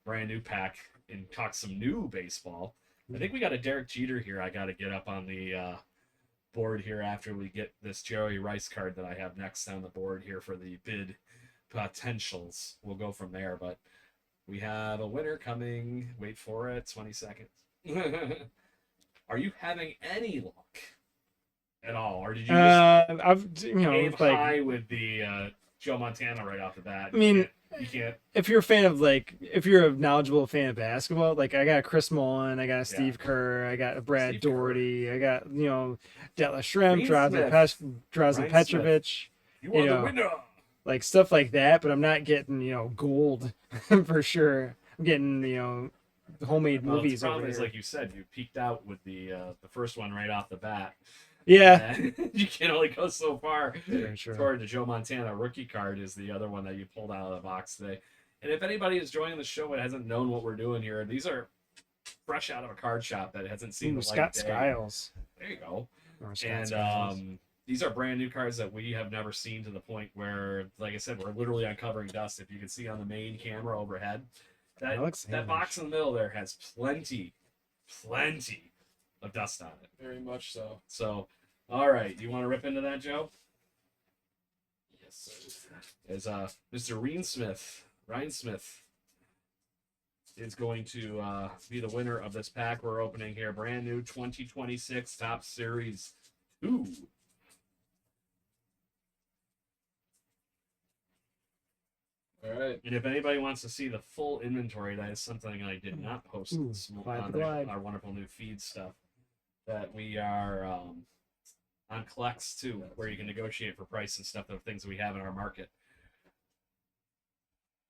brand new pack and talks some new baseball. I think we got a Derek Jeter here. I got to get up on the board here after we get this Jerry Rice card that I have next on the board here for the bid potentials. We'll go from there, but we have a winner coming. Wait for it. 20 seconds. Are you having any luck at all, or did you just I've aim like high with the Joe Montana right off the bat. I mean, you can't. if you're a fan of if you're a knowledgeable fan of basketball, like I got Chris Mullin, I got Steve Kerr, I got Brad Steve Doherty, I got Detlef Schrempf, Smith. Drazen Ryan Petrovic, You are the winner. like stuff like that. But I'm not getting gold for sure. I'm getting homemade movies The over problem is, here. like you said, you peaked out with the first one right off the bat. Yeah, And you can only go so far. very true. Toward the Joe Montana rookie card is the other one that you pulled out of the box today. And if anybody is joining the show and hasn't known what we're doing here, these are fresh out of a card shop that hasn't seen the light Scott of day. Skiles. There you go. Or Scott And Skiles. these are brand new cards that we have never seen, to the point where, like I said, we're literally uncovering dust. If you can see on the main camera overhead, that box in the middle there has plenty of dust on it. Very much so. So, all right, do you want to rip into that, Joe? Yes, sir. As Mr. Ryan Smith is going to be the winner of this pack we're opening here. Brand new 2026 Top Series 2. All right. And if anybody wants to see the full inventory, that is something I did not post Ooh, on our wonderful new feed stuff that we are on Collects too, where you can negotiate for price and stuff of things that we have in our market.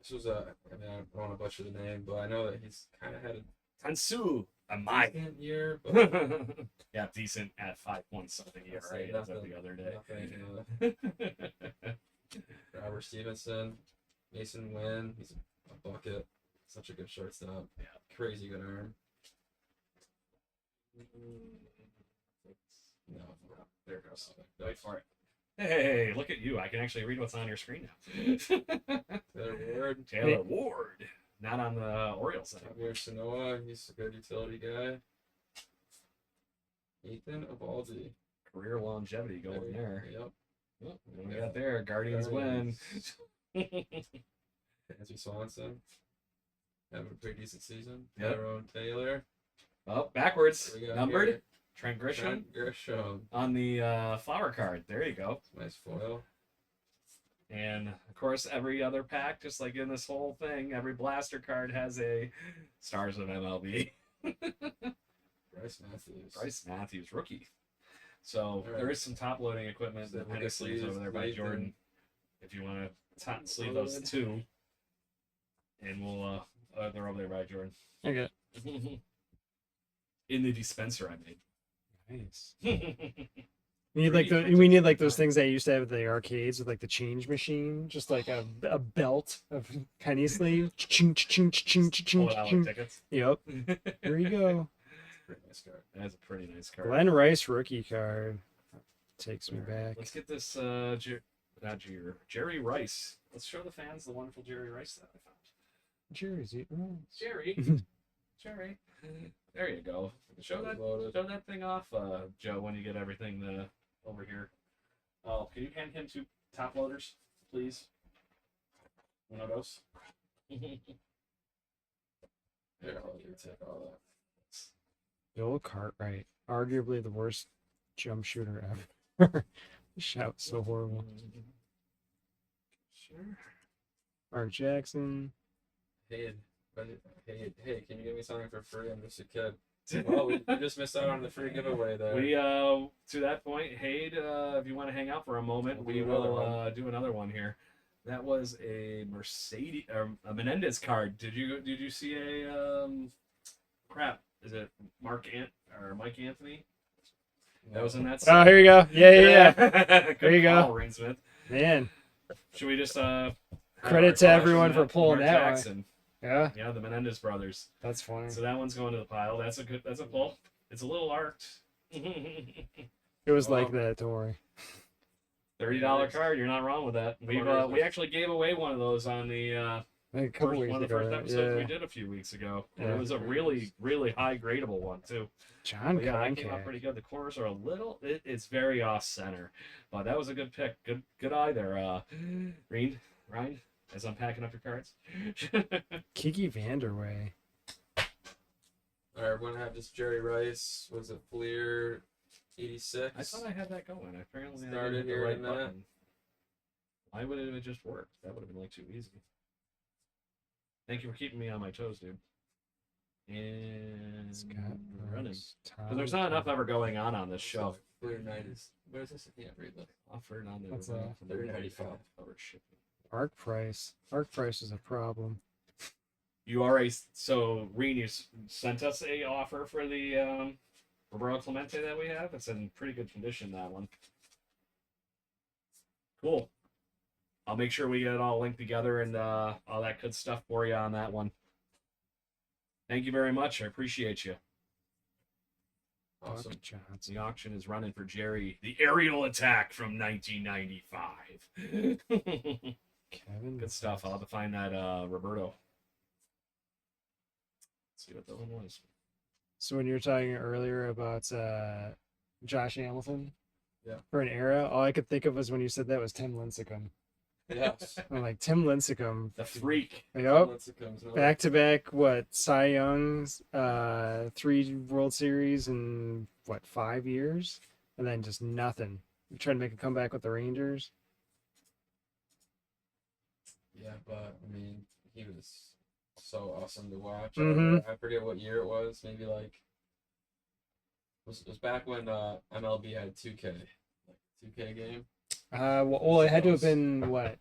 This was I don't want to butcher the name, but I know that he's kind of had a Tansu Amai. decent year, but Yeah, decent at 5 point something ERA I'll say as of the other day. nothing, Robert Stevenson, Mason Wynn, he's a bucket. Such a good shortstop. Yeah. Crazy good arm. No, there it goes. Wait for it. Hey, look at you. I can actually read what's on your screen now. Taylor Ward. Not on the Orioles side. Javier Sanoa, he's a good utility guy. Ethan Evaldi. Career longevity going there. Yep. Oh, what do we got there? Guardians win. Nancy Swanson. Having a pretty decent season. Yep. Tyrone Taylor. Oh, backwards. We got Numbered. here Trent Grisham Trent Grisham. on the flower card. There you go. Nice foil. And of course, every other pack, just like in this whole thing, every blaster card has a Stars of MLB. Bryce Matthews, rookie. So right. there is some top loading equipment So and we'll penny get sleeves these over there by Nathan. Jordan. If you want to top sleeve those two, and we'll they're over there by Jordan. Okay. In the dispenser I made. Nice. We need like those things that you used to have at the arcades with like the change machine, just like a belt of penny sleeve. Ching, ching, ching, ching, Pull it out like ching. tickets. Yep. There you go. Pretty nice card. That's a pretty nice card. Glenn Rice rookie card. Takes me back. Let's get this Jerry Rice. Let's show the fans the wonderful Jerry Rice that I found. Jerry's eating. Jerry. There you go. Show that thing off, Joe, when you get everything over here. Oh, can you hand him 2 top loaders, please? One of those. Here, I'll let you take all that. Bill Cartwright, arguably the worst jump shooter ever. Shout so horrible. Sure. Mark Jackson. Hey, can you give me something for free? I'm just a kid. Well, we just missed out on the free giveaway there. We to that point, Hayde, if you want to hang out for a moment, we will do another one here. That was a a Menendez card. Did you see a crap? Is it Mike Anthony? That was in that. Oh, here you go. Yeah. There you go. Rain Smith. Man, Should we just credit to everyone for pulling Mark that one. Jackson. Yeah, Yeah, the Menendez brothers. that's funny. So that one's going to the pile. That's a pull. It's a little arced. It was like that. Don't worry. $30 card. You're not wrong with that. We actually gave away one of those on the Like a couple weeks one of the ago. first episodes we Yeah. did a few weeks ago. And Yeah. it was a really, really high gradable one too. John But yeah, that came out Concat. pretty good. The corners are a little. It's very off center, but that was a good pick. Good eye there, Ryan. As I'm packing up your cards. Kiki Vanderway. All right, we're gonna have this Jerry Rice. Was it Fleer 86? I thought I had that going. Apparently, I Started didn't hit the here right in a minute. button. Why would it have just worked? That would have been like too easy. Thank you for keeping me on my toes, dude. And Scott we're running. Brooks, Because there's not enough ever going on this show. Clear night is. What is this? I can't read that. Offered on the What's Reverend that? from the $30.95. covered shipping. Arc price. Arc price is a problem. You already so Reen, you sent us a offer for the Roberto Clemente that we have. It's in pretty good condition, that one. Cool. I'll make sure we get it all linked together and all that good stuff for you on that one. Thank you very much. I appreciate you. Awesome. Buck Johnson. The auction is running for Jerry. The aerial attack from 1995. Kevin. Good stuff. I'll have to find that Roberto. Let's see what that one was. So when you were talking earlier about Josh Hamilton, Yeah. for an era, all I could think of was when you said that was Tim Lincecum. Yes. I'm like, Tim Lincecum. The freak. Yep. Once it comes out. Back to back, what, Cy Young's, 3 World Series in, what, 5 years? And then just nothing. You trying to make a comeback with the Rangers? Yeah, but I mean, he was so awesome to watch. Mhm. I forget what year it was. Maybe like it was back when MLB had 2K, like 2K game. Well, it had to have been, what,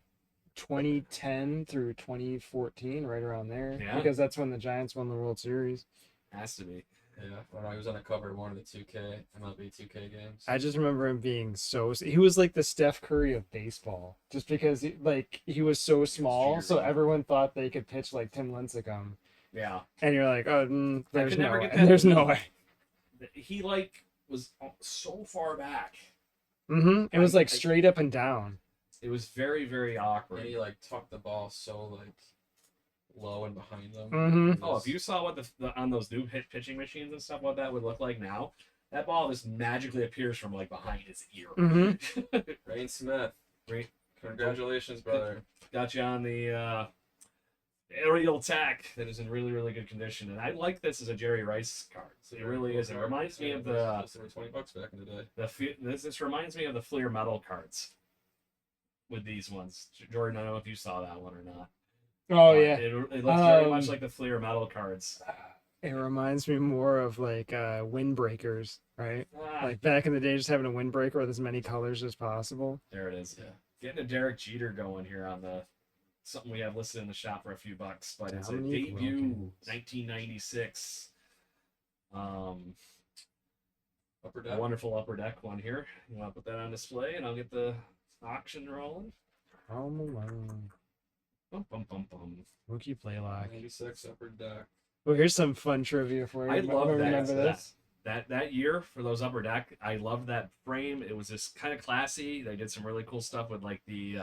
2010 through 2014, right around there? Yeah. Because that's when the Giants won the World Series. Has to be. Yeah, when I was on the cover of one of the 2K MLB 2K games. I just remember him being he was like the Steph Curry of baseball, just because he was so small, so Cheering. everyone thought they could pitch like Tim Lincecum, Yeah. and you're like, oh, there's could no never way. get that There's no beat. way. He like was so far back. It was like I- straight up and down. It was very, very awkward. And he like tucked the ball so like low and behind them. Mhm. Oh, if you saw what the on those new pitching machines and stuff, what that would look like now, that ball just magically appears from like behind his ear. Rain Smith. Great. Congratulations, brother. Got you on the aerial attack that is in really, really good condition, and I like this as a Jerry Rice card. It really is. It reminds me of They were $20 back in the day. This reminds me of the Fleer metal cards. With these ones, Jordan, I don't know if you saw that one or not. Oh But yeah, it looks very much Um, like the Fleer metal cards. it reminds me more of like windbreakers, right? Ah, Like back in the day, just having a windbreaker with as many colors as possible. there it is. Yeah. Getting a Derek Jeter going here on the something we have listed in the shop for a few bucks, but it's a Dominique debut Wilkins. 1996. Upper A deck. wonderful upper deck one here. You want to put that on display, and I'll get the auction rolling. Home Alone. Bum, bum, bum, bum. Mookie Blaylock. 96 upper deck. Well, here's some fun trivia for you. I love that. Remember this? That year for those upper deck, I loved that frame. It was just kind of classy. They did some really cool stuff with like the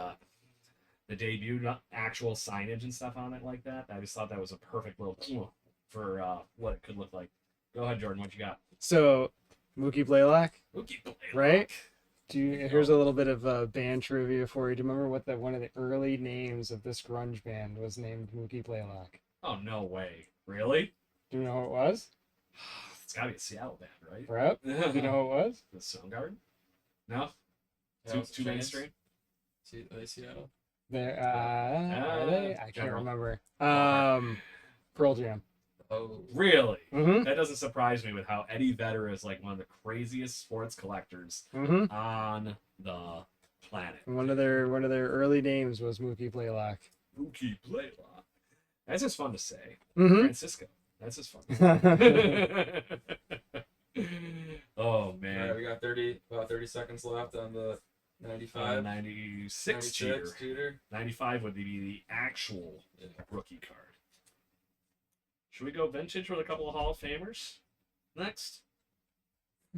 debut actual signage and stuff on it like that. I just thought that was a perfect little for what it could look like. Go ahead, Jordan. What you got? So, Mookie Blaylock, Mookie Blaylock. right? Here's a little bit of band trivia for you. Do you remember what one of the early names of this grunge band was named Mookie Blaylock? Oh no way! Really? Do you know who it was? It's gotta be a Seattle band, right? Rep? Do you know who it was? The Soundgarden? No. House Too of Chains. mainstream. Are they Seattle? Are they? I can't General. remember. Pearl Jam. Oh. Really? Mm-hmm. That doesn't surprise me with how Eddie Vedder is like one of the craziest sports collectors Mm-hmm. on the planet. One of their early names was Mookie Blaylock. Mookie Blaylock. That's just fun to say. Mm-hmm. Francisco. That's just fun. Oh All man. right, we got about 30 seconds left on the 95. 96 Jeter. Jeter. 95 would be the actual rookie card. Should we go vintage with a couple of Hall of Famers next?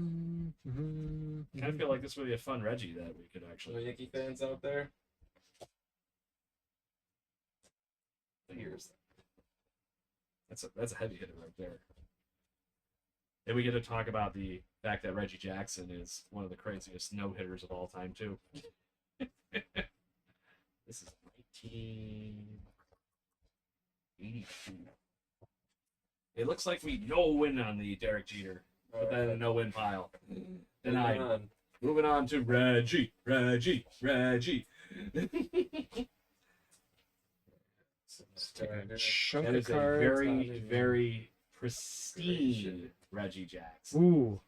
Mm-hmm. Kind of feel like this would be a fun Reggie that we could No actually. Yankee fans out there? What year is that? That's a heavy hitter right there. And we get to talk about the fact that Reggie Jackson is one of the craziest no hitters of all time too. This is 1982. It looks like we no win on the Derek Jeter. Put that in a no win pile. Denied. Moving on. Moving on to Reggie. Chunk That of is a cards. very, very pristine Reggie Jackson. Ooh.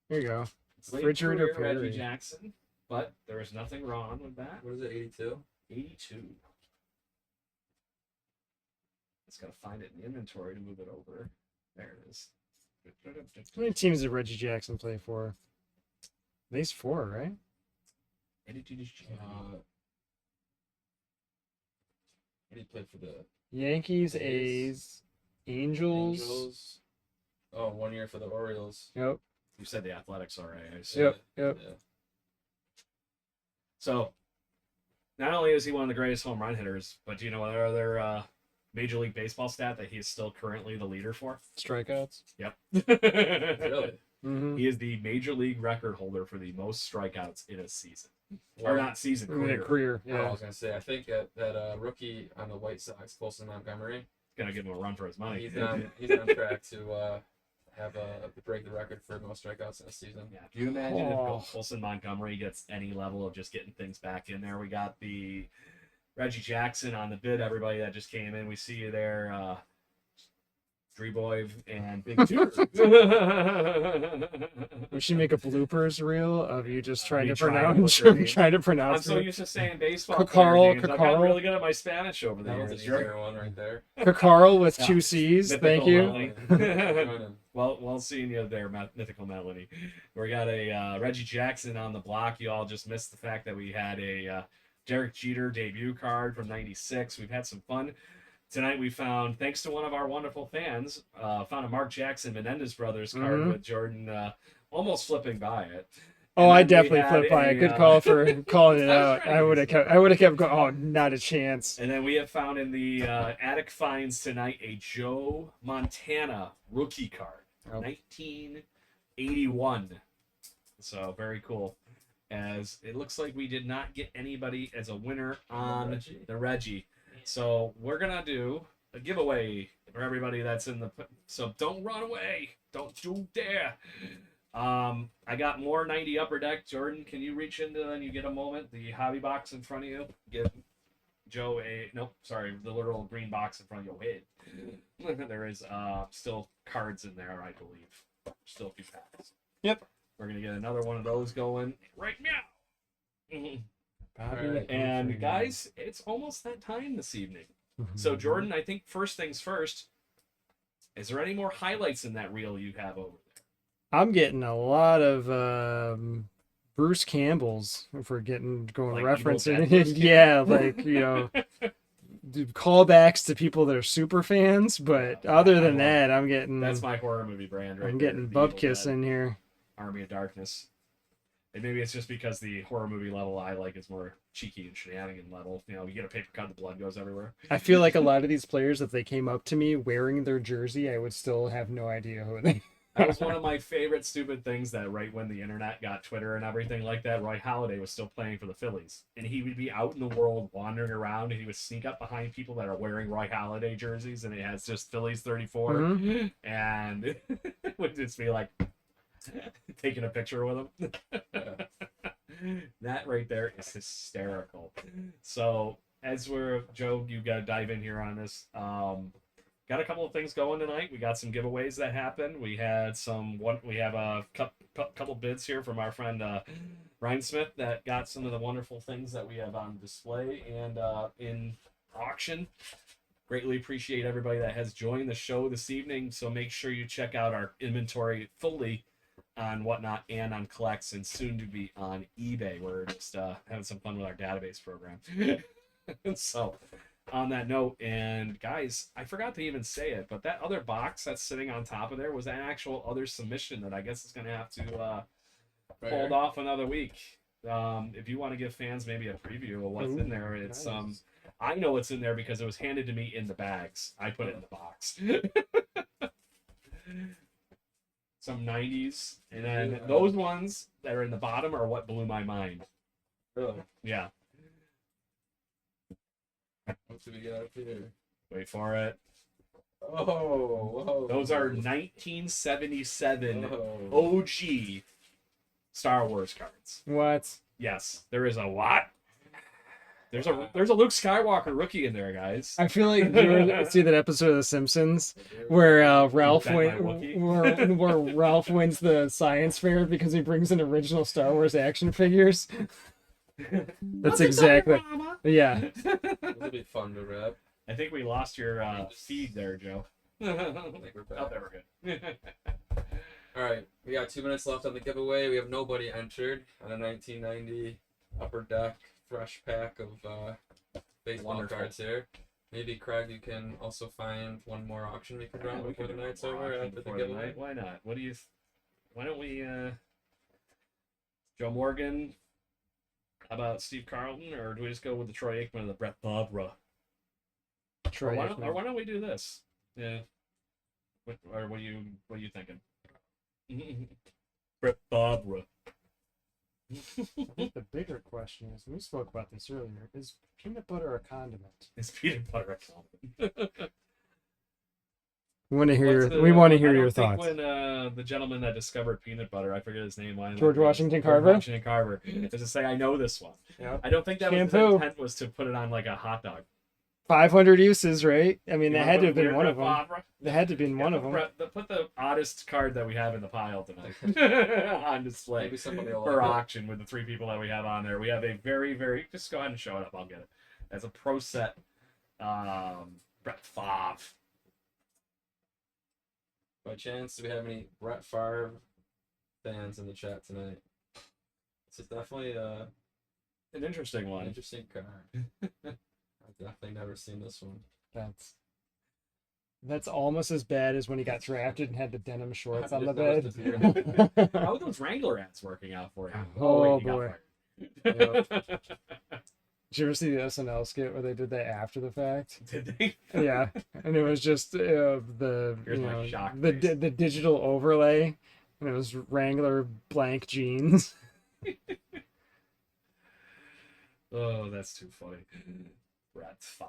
There you go. Late Refrigerator career Reggie Perry. Jackson, but there is nothing wrong with that. What is it? 82. 82. Just gotta find it in the inventory to move it over. There it is. How many teams did Reggie Jackson play for? At least 4, right? 82 to He played for the Yankees, A's, A's, Angels. Angels. Oh, 1 year for the Orioles. Yep. You said the Athletics already. I assume. Yep. Yep. Yeah. So, not only is he one of the greatest home run hitters, but do you know what other Major League Baseball stat that he is still currently the leader for? Strikeouts. Yep. Really? Mm-hmm. He is the Major League record holder for the most strikeouts in a season. Well, Or not season, In their career. career. I Yeah. was gonna say, I think that rookie on the White Sox, Colson Montgomery, Gonna give him a run for his money. he's on track to have break the record for most strikeouts in a season. Yeah. Do you imagine Oh. if Colson Montgomery gets any level of just getting things back in there? We got the Reggie Jackson on the bid. Everybody that just came in, we see you there. Boy and Big Two. We should make a bloopers reel of you just trying Me to trying to pronounce. butcher names. Trying to I'm pronounce. so it. used to saying baseball. Cacarl, player names. I've gotten Cacarl. really good at my Spanish over the That was an years. easier one right there. Cacarl with Yeah. 2 C's. Mythical Thank you. Melanie. Well seeing you there, Mythical Melanie. We got a Reggie Jackson on the block. You all just missed the fact that we had a Derek Jeter debut card from '96. We've had some fun. Tonight we found, thanks to one of our wonderful fans, found a Mark Jackson Menendez Brothers card with Jordan almost flipping by it. Oh, And I then we definitely had flipped by it. Good a, call for calling it I was out. trying to I would use have kept. I would have kept going. Oh, not a chance. And then we have found in the attic finds tonight a Joe Montana rookie card, Oh. 1981. So very cool. As it looks like we did not get anybody as a winner on the Reggie. So we're gonna do a giveaway for everybody that's in the. So don't run away. Don't you dare. I got more 90 Upper Deck. Jordan, can you reach into and you get a moment? The hobby box in front of you. Give Joe the literal green box in front of your head. There is still cards in there, I believe. Still a few packs. Yep. We're gonna get another one of those going right now. Alright. And guys, it's almost that time this evening. So Jordan, I think first things first. Is there any more highlights in that reel you have over there? I'm getting a lot of Bruce Campbell's. If we're going Like referencing, Evil Dead Bruce yeah, like callbacks to people that are super fans. But other than that, I'm getting. That's my horror movie brand, right? I'm there, getting the Evil Bubkiss Dead in here. Army of Darkness. And maybe it's just because the horror movie level I like is more cheeky and shenanigan level. You know, you get a paper cut, the blood goes everywhere. I feel like a lot of these players, if they came up to me wearing their jersey, I would still have no idea who they. That was one of my favorite stupid things that right when the internet got Twitter and everything like that, Roy Halladay was still playing for the Phillies. And he would be out in the world wandering around and he would sneak up behind people that are wearing Roy Halladay jerseys and it has just Phillies 34. Mhm. And it would just be like taking a picture with him. That right there is hysterical. So as Joe, you got to dive in here on this. Got a couple of things going tonight. We got some giveaways that happened. We had we have a couple bids here from our friend Ryan Smith that got some of the wonderful things that we have on display and in auction. Greatly appreciate everybody that has joined the show this evening. So make sure you check out our inventory fully on Whatnot and on Collects and soon to be on eBay. We're just having some fun with our database program. So on that note, and guys, I forgot to even say it, but that other box that's sitting on top of there was an actual other submission that I guess is going to have to hold off another week. If you want to give fans maybe a preview of what's in there, it's nice. I know it's in there because it was handed to me in the bags. I put it in the box. Some 90s, and then those ones that are in the bottom are what blew my mind. Really? Yeah. What did we get out here? Wait for it. Oh, whoa. Those are 1977 Oh. OG Star Wars cards. What? Yes, there is a what? There's a Luke Skywalker rookie in there, guys. I feel like you ever see that episode of The Simpsons where Ralph Bet my Wookiee? where Ralph wins the science fair because he brings in original Star Wars action figures. That's exactly. Yeah. It'll be fun to rap. I think we lost your feed there, Joe. I think we're back. Oh, there we're good. All right, we got 2 minutes left on the giveaway. We have nobody entered on a 1990 Upper Deck fresh pack of baseball Wonderful. cards here. Maybe Craig, you can also find one more auction we could run before the night's over after the Before giveaway. night? Why not? Why don't we Joe Morgan? How about Steve Carlton, or do we just go with the Troy Aikman and the Brett Favre? Troy Or why don't we do this? Yeah. What are you thinking? Brett Favre. I think the bigger question is, we spoke about this earlier, is peanut butter a condiment? It's peanut butter. We want to hear your I thoughts. think when the gentleman that discovered peanut butter, I forget his name. George Washington Carver? Washington Carver. Is to say, I know this one. Yep. I don't think that was Shampoo. his intent was to put it on like a hot dog. 500 uses, right? I mean, You that know, had to have been weird one of Brett them. Favre? That had to have been one of them. Put the oddest card that we have in the pile tonight on display Maybe somebody will for like it. auction with the 3 people that we have on there. We have a very, very, just go ahead and show it up. I'll get it. As a pro set, Brett Favre. By chance, do we have any Brett Favre fans in the chat tonight? This is definitely An interesting an one. interesting card. I've definitely never seen this one. That's almost as bad as when he got drafted and had the denim shorts on the That bed. was the beard. How are those Wrangler ads working out for him? Oh, wait, he got boy. fired. Did you ever see the SNL skit where they did that after the fact? Did they? Yeah, and it was just the Here's my shock the face. the digital overlay, and it was Wrangler blank jeans. Oh, that's too funny. Brett Favre.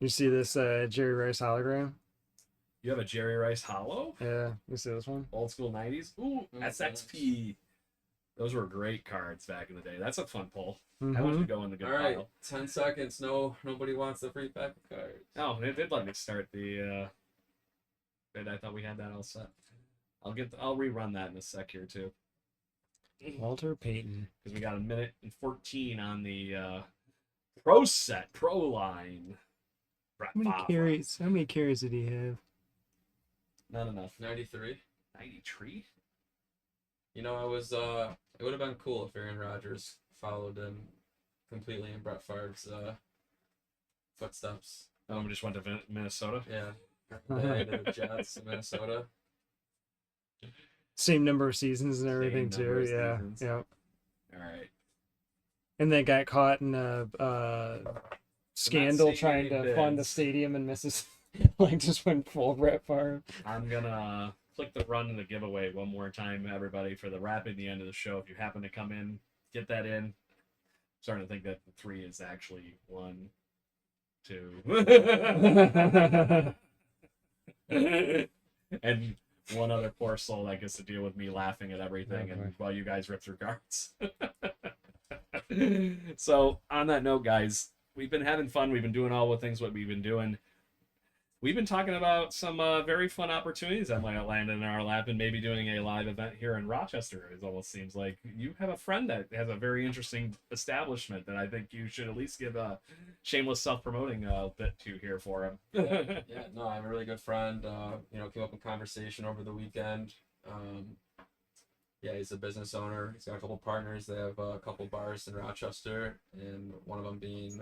You see this Jerry Rice hologram? You have a Jerry Rice Hollow? Yeah, you see this one? Old school 90s? Ooh, Mhm. SXP. Those were great cards back in the day. That's a fun pull. I want Mhm. to go in the good All right, pile. 10 seconds. No, nobody wants the free pack of cards. Oh, it did let me start the. I thought we had that all set. I'll rerun that in a sec here too. Walter Payton. Because we got 1:14 on the pro set, pro line. Brett How many Favre. carries? How many carries did he have? Not enough. 93. 93? You know, I was it would have been cool if Aaron Rodgers followed him completely in Brett Favre's footsteps. We just went to Minnesota. Yeah. The Jets in Minnesota. Same number of seasons and everything Same number too. of Yeah, seasons. yeah. All right. And they got caught in a scandal seeing trying any to fund the bids. stadium in Mississippi. Like just went full Brett Favre. I'm gonna click the run in the giveaway one more time, everybody, for the wrap at the end of the show. If you happen to come in, get that in. I'm starting to think that the 3 is actually 1, 2, and one other poor soul that gets to deal with me laughing at everything, Oh, boy. and while you guys rip through cards. So on that note, guys, we've been having fun. We've been doing all the things what we've been doing. We've been talking about some very fun opportunities that might land in our lap, and maybe doing a live event here in Rochester. It almost seems like you have a friend that has a very interesting establishment that I think you should at least give a shameless self-promoting bit to here for him. Yeah, no, I have a really good friend. You know, came up in conversation over the weekend. Yeah, he's a business owner. He's got a couple partners. They have a couple bars in Rochester, and one of them being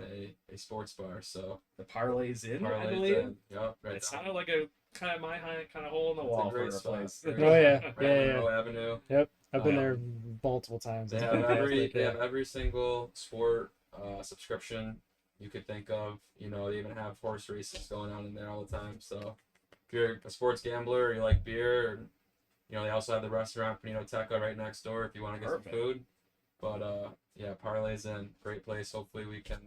a sports bar. So The parlays in, I Parlay's believe. in. Yep, right It down. sounded like a kind of my high kind of hole in the It's a wall for great a spot. place. Great Oh, yeah. spot. Yeah, Right on yeah. Monroe Avenue. Yep, I've been Um, there multiple times. They It's have fantastic, they yeah. have every single sport subscription you could think of. You know, they even have horse races going on in there all the time. So if you're a sports gambler or you like beer, or, you know, they also have the restaurant Pinoteca right next door if you want to get Perfect. some food. But yeah, Parlay's in. Great place. Hopefully we can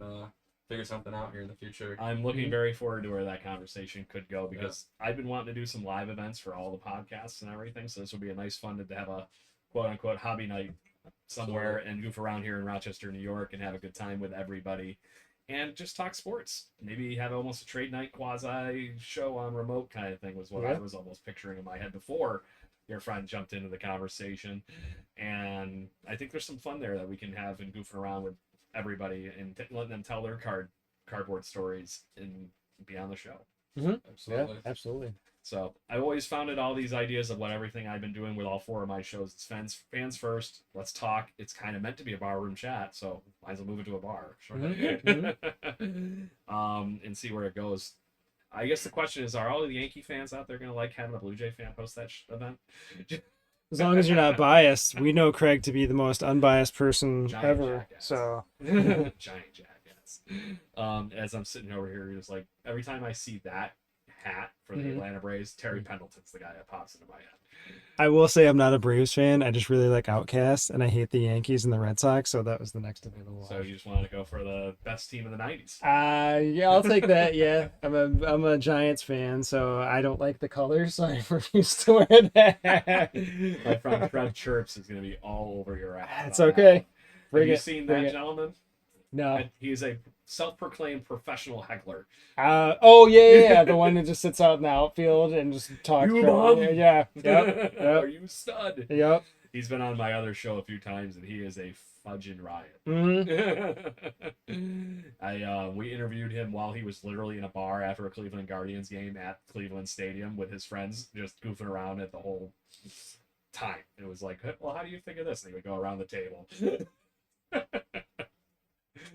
figure something out here in the future. I'm looking Mhm. very forward to where that conversation could go, because I've been wanting to do some live events for all the podcasts and everything. So this would be a nice fun to have a quote unquote hobby night somewhere and goof around here in Rochester, New York, and have a good time with everybody, and just talk sports. Maybe have almost a trade night quasi show on remote kind of thing was what I was almost picturing in my head before your friend jumped into the conversation. And I think there's some fun there that we can have and goofing around with everybody and letting them tell their cardboard stories and be on the show. Absolutely. Yeah, absolutely. So I always founded all these ideas of what everything I've been doing with all 4 of my shows. It's fans first. Let's talk. It's kind of meant to be a barroom chat, so might as well move it to a bar. Sure. And see where it goes. I guess the question is, are all of the Yankee fans out there going to like having a Blue Jay fan host that event? As long as you're not biased, we know Craig to be the most unbiased person Giant ever. jackass. So Giant jackass. As I'm sitting over here, just like every time I see that hat for the Atlanta Braves, Terry Pendleton's the guy that pops into my head. I will say I'm not a Braves fan. I just really like Outcast, and I hate the Yankees and the Red Sox, so that was the next available. So you just wanted to go for the best team of the 90s. Yeah, I'll take that. Yeah, I'm a Giants fan, so I don't like the colors, so I refuse to wear that. My friend Fred Chirps is going to be all over your ass. It's okay. Have you seen that gentleman? No. He's a self-proclaimed professional heckler. Oh yeah, the one that just sits out in the outfield and just talks. You bum. Yeah. Yep. Are you a stud? Yep. He's been on my other show a few times, and he is a fudging riot. We interviewed him while he was literally in a bar after a Cleveland Guardians game at Cleveland Stadium with his friends, just goofing around at the whole time. It was like, well, how do you think of this? And he would go around the table.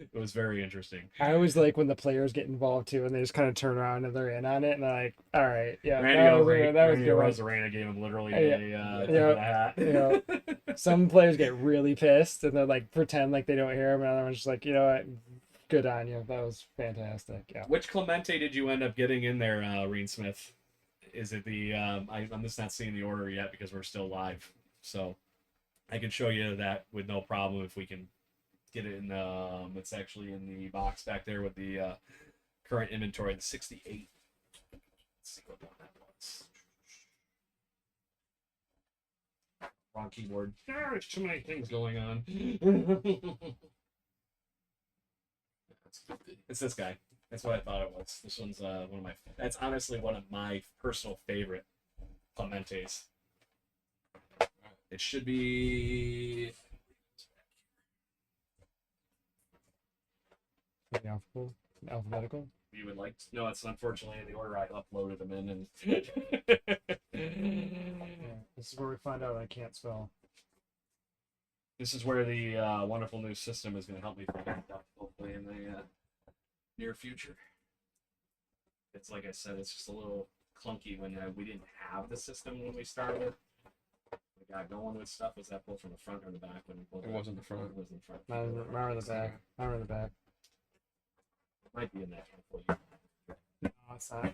It was very interesting. I always like when the players get involved too, and they just kind of turn around and they're in on it, and they're like, "All right, yeah." Randy Randy Rosarena gave him literally a hat. Yeah. Some players get really pissed and they're like pretend like they don't hear him, and other one's just like, you know what, good on you. That was fantastic. Yeah. Which Clemente did you end up getting in there, Reen Smith? Is it the? I'm just not seeing the order yet because we're still live, so I can show you that with no problem if we can get it in. It's actually in the box back there with the current inventory, the 68. Let's see what one that was. Wrong keyboard. There's too many things going on. It's this guy. That's what I thought it was. This one's one of my. That's honestly one of my personal favorite Clementes. It should be. Alphabetical. You would like to, no, it's unfortunately in the order I uploaded them in, and This is where we find out I can't spell. this is where the wonderful new system is going to help me find out, hopefully in the near future. It's like I said, it's just a little clunky when we didn't have the system when we started. We got going with stuff. Was that pulled from the front or the back? When we pulled It wasn't the front. It was in the front. Mine in the back. Mine in the back. Might be in that one for you. No, it's not.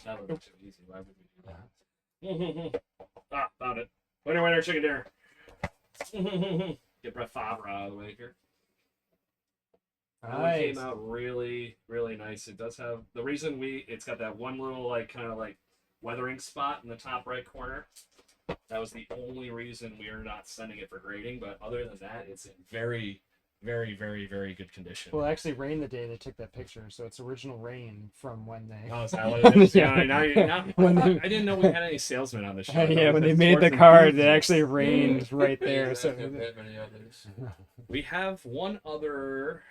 That would be too easy. Why would we do that? Found it. Winner, chicken dinner. Get Brett Favre out of the way here. That one came out really, really nice. It does have the reason it's got that one little kind of weathering spot in the top right corner. That was the only reason we are not sending it for grading. But other than that, it's in very, very, very, very good condition. Well, it actually rained the day they took that picture, so it's original rain from when they. Oh, is that what it is? Yeah. I didn't know we had any salesmen on the show. Yeah, when they made the card, it actually rained right there. So Many others. we have one other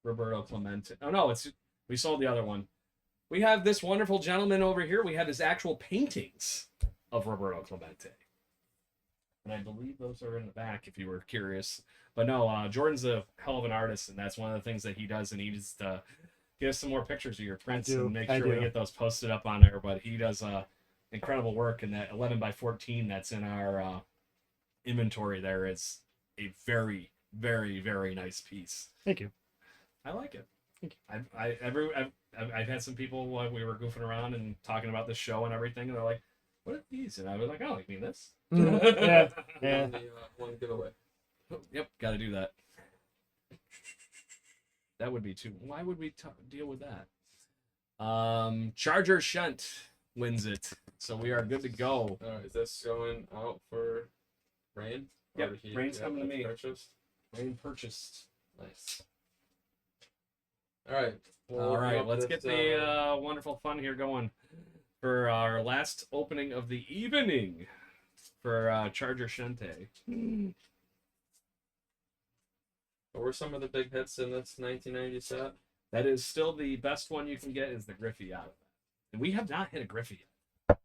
Roberto Clemente. Oh no, we sold the other one. We have this wonderful gentleman over here. We have his actual paintings of Roberto Clemente. And I believe those are in the back if you were curious. But no, Jordan's a hell of an artist, and that's one of the things that he does, and he needs to get us some more pictures of your prints and make sure we get those posted up on there. But he does incredible work, and that 11 by 14 that's in our inventory there is a very, very, very nice piece. Thank you. I like it. Thank you. I've had some people while we were goofing around and talking about the show and everything, and they're like, "What are these?" And I was like, "Oh, you mean this?" Yeah. One giveaway. Yep, got to do that. That would be too. Why would we deal with that? Charger Shunt wins it, so we are good to go. Is this going out for rain? Yep, Already, Rain's yeah, coming to me. Purchased. Rain purchased. Nice. All right. All right, let's get the wonderful fun here going for our last opening of the evening for Charger Shente. What were some of the big hits in this 1990 set? That is still the best one you can get is the Griffey out of that. And we have not hit a Griffey yet.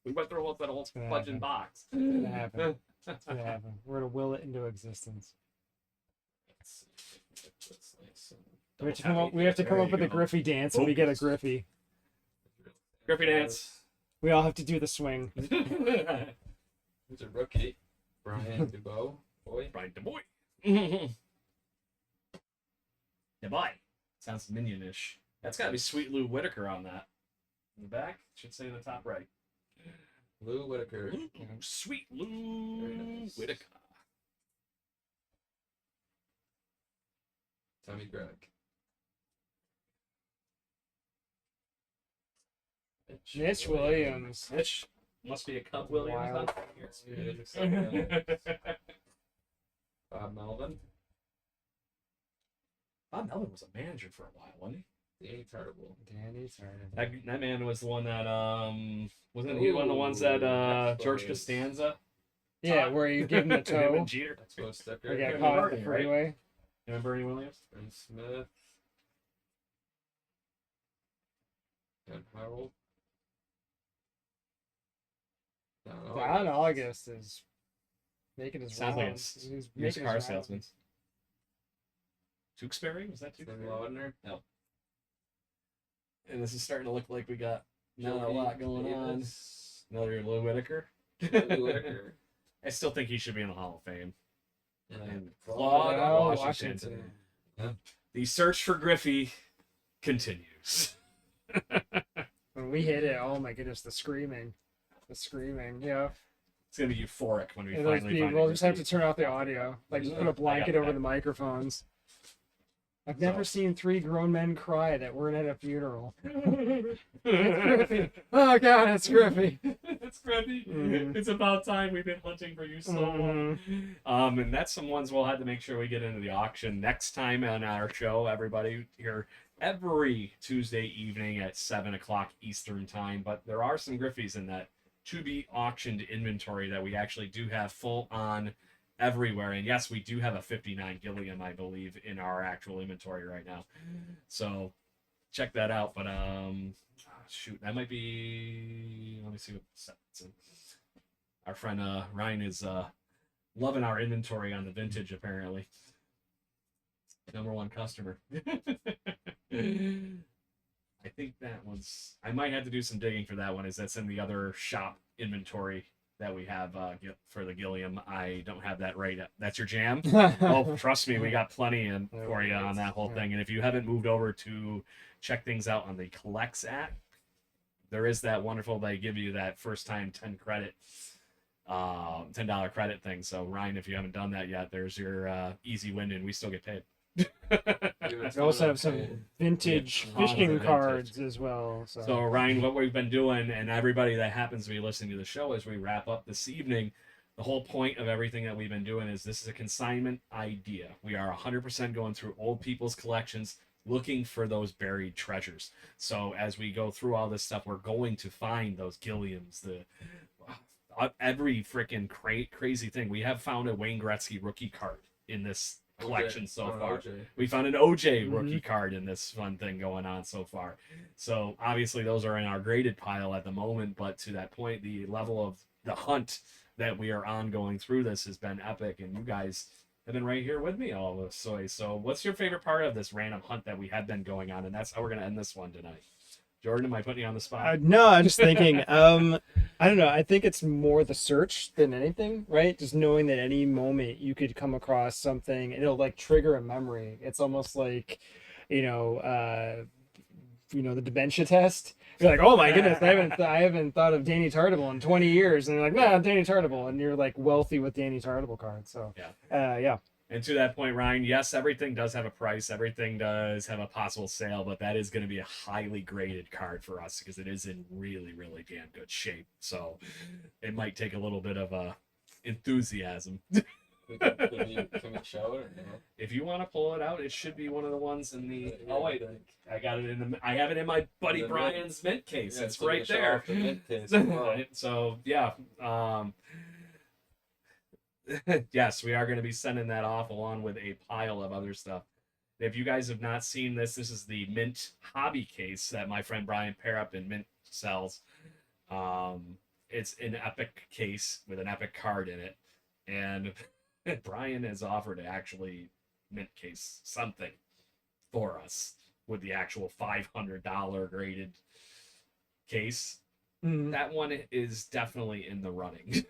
We went through that whole gonna fudging happen. box. It's gonna happen. It's gonna happen. We're gonna will it into existence. Let's see if we can get this nice and We have to come There up with you a go. Griffey dance, and we get a Griffey. Griffey dance. We all have to do the swing. Who's a rookie? Brian Dubois. Boy. Brian DeBoy. DeBoy. Sounds minion-ish. That's got to be Sweet Lou Whitaker on that. In the back, should say in the top right. Lou Whitaker. Ooh, Sweet Lou Very nice. Whitaker. Tommy Gregg. Mitch Williams. Mitch must be a Cub Williams on Wild. here. Bob Melvin. Bob Melvin was a manager for a while, wasn't he? Danny Tartable. Danny Tartable. That man was the one that wasn't he one of the ones that Ooh, George Expos. Costanza? Yeah, where you give him the Him toe. and Jeter. Expo We sticker. got Yeah, caught on the Bernie, right? freeway. Remember Bernie Williams? Ben Smith. Ben Harold. Don August is making his Sounds like rounds. a He's used making car his salesman. rounds. Tewksbury? Was that Tim Tewksbury? Laudner. No. And this is starting to look like we got not a lot going on. Another Lou Whitaker. Lou Whitaker. I still think he should be in the Hall of Fame. And Claude Oh, Washington. Yeah. The search for Griffey continues. When we hit it, oh my goodness, the screaming. Yeah. It's gonna be euphoric when we It'll finally find we'll a just have to Griffey. turn off the audio. Like just put a blanket over the microphones. I've never seen three grown men cry that weren't at a funeral. It's Griffey. Oh god, it's Griffey. It's Griffey. Mhm. It's about time. We've been hunting for you so long. And that's some ones we'll have to make sure we get into the auction next time on our show. Everybody here every Tuesday evening at 7:00 Eastern time. But there are some Griffies in that to be auctioned inventory that we actually do have full on everywhere. And yes, we do have a 59 Gilliam, I believe, in our actual inventory right now. So check that out. But shoot, that might be. Let me see what set it's in. Our friend Ryan is loving our inventory on the vintage. Apparently, #1 customer. I think that one's. I might have to do some digging for that one. Is that's in the other shop inventory that we have for the Gilliam. I don't have that right. That's your jam. Oh, trust me, we got plenty in for you on that whole thing. And if you haven't moved over to check things out on the Collects app, there is that wonderful. They give you that first time 10 credit, $10 credit thing. So Ryan, if you haven't done that yet, there's your easy win, and we still get paid. We also have some vintage Yeah, fishing vintage. cards as well. So Ryan, what we've been doing, and everybody that happens to be listening to the show as we wrap up this evening, the whole point of everything that we've been doing is this is a consignment idea. We are 100% going through old people's collections, looking for those buried treasures. So as we go through all this stuff, we're going to find those Gilliams, every freaking crazy thing. We have found a Wayne Gretzky rookie card in this collection so far. We found an OJ rookie card in this fun thing going on so far. So obviously those are in our graded pile at the moment, but to that point, the level of the hunt that we are on going through this has been epic, and you guys have been right here with me all of this way. So what's your favorite part of this random hunt that we have been going on? And that's how we're going to end this one tonight. Jordan, am I putting you on the spot? no, I'm just thinking. I don't know. I think it's more the search than anything, right? Just knowing that any moment you could come across something, and it'll like trigger a memory. It's almost like, the dementia test. You're like, oh my goodness, I haven't thought of Danny Tartable in 20 years, and you're like, nah, Danny Tartable, and you're like wealthy with Danny Tartable cards. So yeah. And to that point, Ryan, yes, everything does have a price. Everything does have a possible sale, but that is going to be a highly graded card for us because it is in really, really damn good shape. So it might take a little bit of a enthusiasm. Can we show it? Or no? If you want to pull it out, it should be one of the ones in the. Oh wait, I got it in the. I have it in my buddy The mint. Brian's mint case. Yeah, it's so we right can show there. off the mint case as well. So yeah, yes, we are going to be sending that off along with a pile of other stuff. If you guys have not seen this, this is the mint hobby case that my friend Brian Parup in Mint sells. It's an epic case with an epic card in it, and Brian has offered to actually mint case something for us with the actual $500 graded case. Mhm. That one is definitely in the running.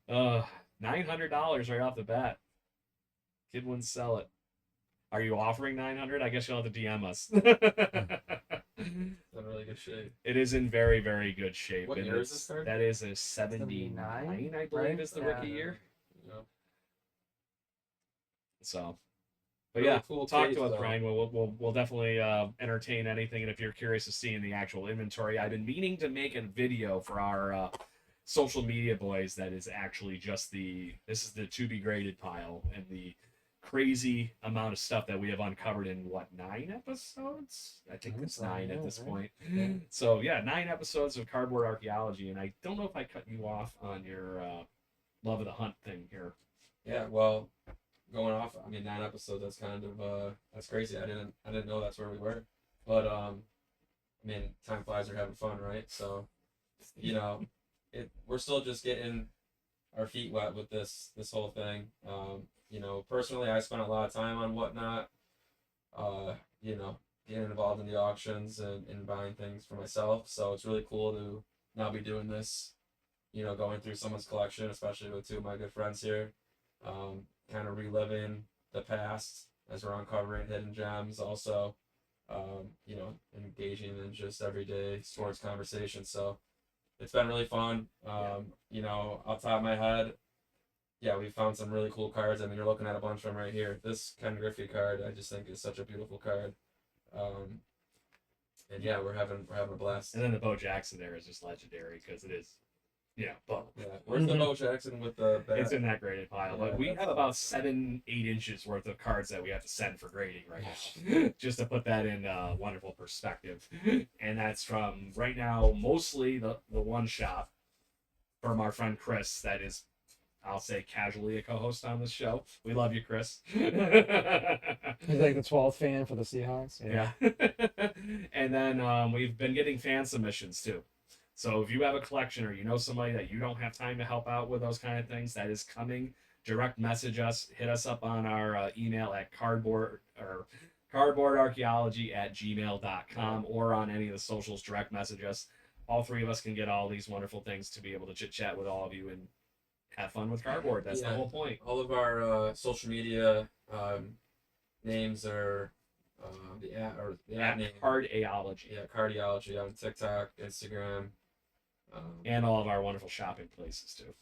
$900 right off the bat. Kid wouldn't sell it. Are you offering 900? I guess you'll have to DM us. In really good shape. It is in very, very good shape. What and year is it's- this card? That is a 79, I believe, right? is the Yeah. rookie year. Yeah. So, but Really yeah, cool talk case, to us, though. Brian. We'll definitely entertain anything. And if you're curious to see in the actual inventory, I've been meaning to make a video for our social media boys. That is actually just this is the to be graded pile and the crazy amount of stuff that we have uncovered in 9 episodes? I think it's 9 at this point. So yeah, 9 episodes of Cardboard Archaeology, and I don't know if I cut you off on your love of the hunt thing here. Yeah, well, going off, I mean, 9 episodes. That's kind of that's crazy. I didn't know that's where we were, but I mean, time flies. We're having fun, right? So, you know, we're still just getting our feet wet with this whole thing. You know, personally, I spent a lot of time on Whatnot. You know, getting involved in the auctions and buying things for myself. So it's really cool to now be doing this. You know, going through someone's collection, especially with 2 of my good friends here. Kind of reliving the past as we're uncovering hidden gems. Also, you know, engaging in just everyday sports conversation. So it's been really fun. You know, off the top of my head, yeah, we found some really cool cards. I mean, you're looking at a bunch of them right here. This Ken Griffey card, I just think is such a beautiful card. And yeah, we're having a blast. And then the Bo Jackson there is just legendary because it is, Bo. Yeah, where's the Bo Jackson with the bat? It's in that graded pile, but Yeah, we that's have about 7-8 inches worth of cards that we have to send for grading right now, just to put that in wonderful perspective. And that's from right now mostly the one shop from our friend Chris. That is, I'll say, casually a co-host on this show. We love you, Chris. He's like the 12th fan for the Seahawks. Yeah. And then we've been getting fan submissions too. So if you have a collection or you know somebody that you don't have time to help out with those kind of things, that is coming. Direct message us. Hit us up on our email at cardboardarchaeology@gmail.com or on any of the socials. Direct message us. All 3 of us can get all these wonderful things to be able to chit chat with all of you and have fun with cardboard. That's the Yeah. whole point. All of our social media names are the At name. Cardiology. Yeah, Cardiology on TikTok, Instagram. And all of our wonderful shopping places too.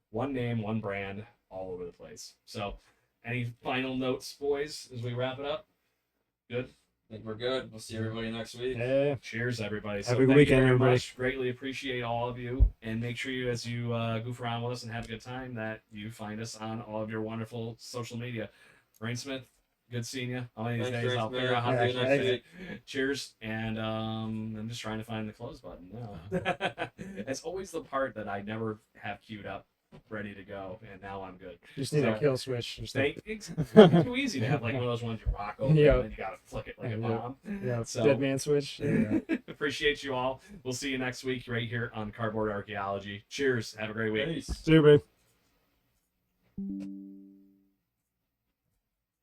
One name, one brand, all over the place. So, any final notes, boys, as we wrap it up? Good. I think we're good. We'll see everybody next week. Yeah. Cheers, everybody. Have a So good thank weekend, you very everybody. much. Greatly appreciate all of you, and make sure you, as you goof around with us and have a good time, that you find us on all of your wonderful social media. Rain Smith, good seeing you. All these Thanks, days, Rain I'll Smith. figure out how Yeah, to See do you thanks. next week. Cheers, and I'm just trying to find the close button now. It's always the part that I never have queued up, ready to go, and now I'm good. Just need a So- kill switch. Or something. It's too easy to have like one of those ones you rock over Yeah. and then you gotta flick it like a Yeah. bomb. Yeah, So- dead man switch. Yeah. Appreciate you all. We'll see you next week right here on Cardboard Archaeology. Cheers. Have a great week. Peace. See you, babe.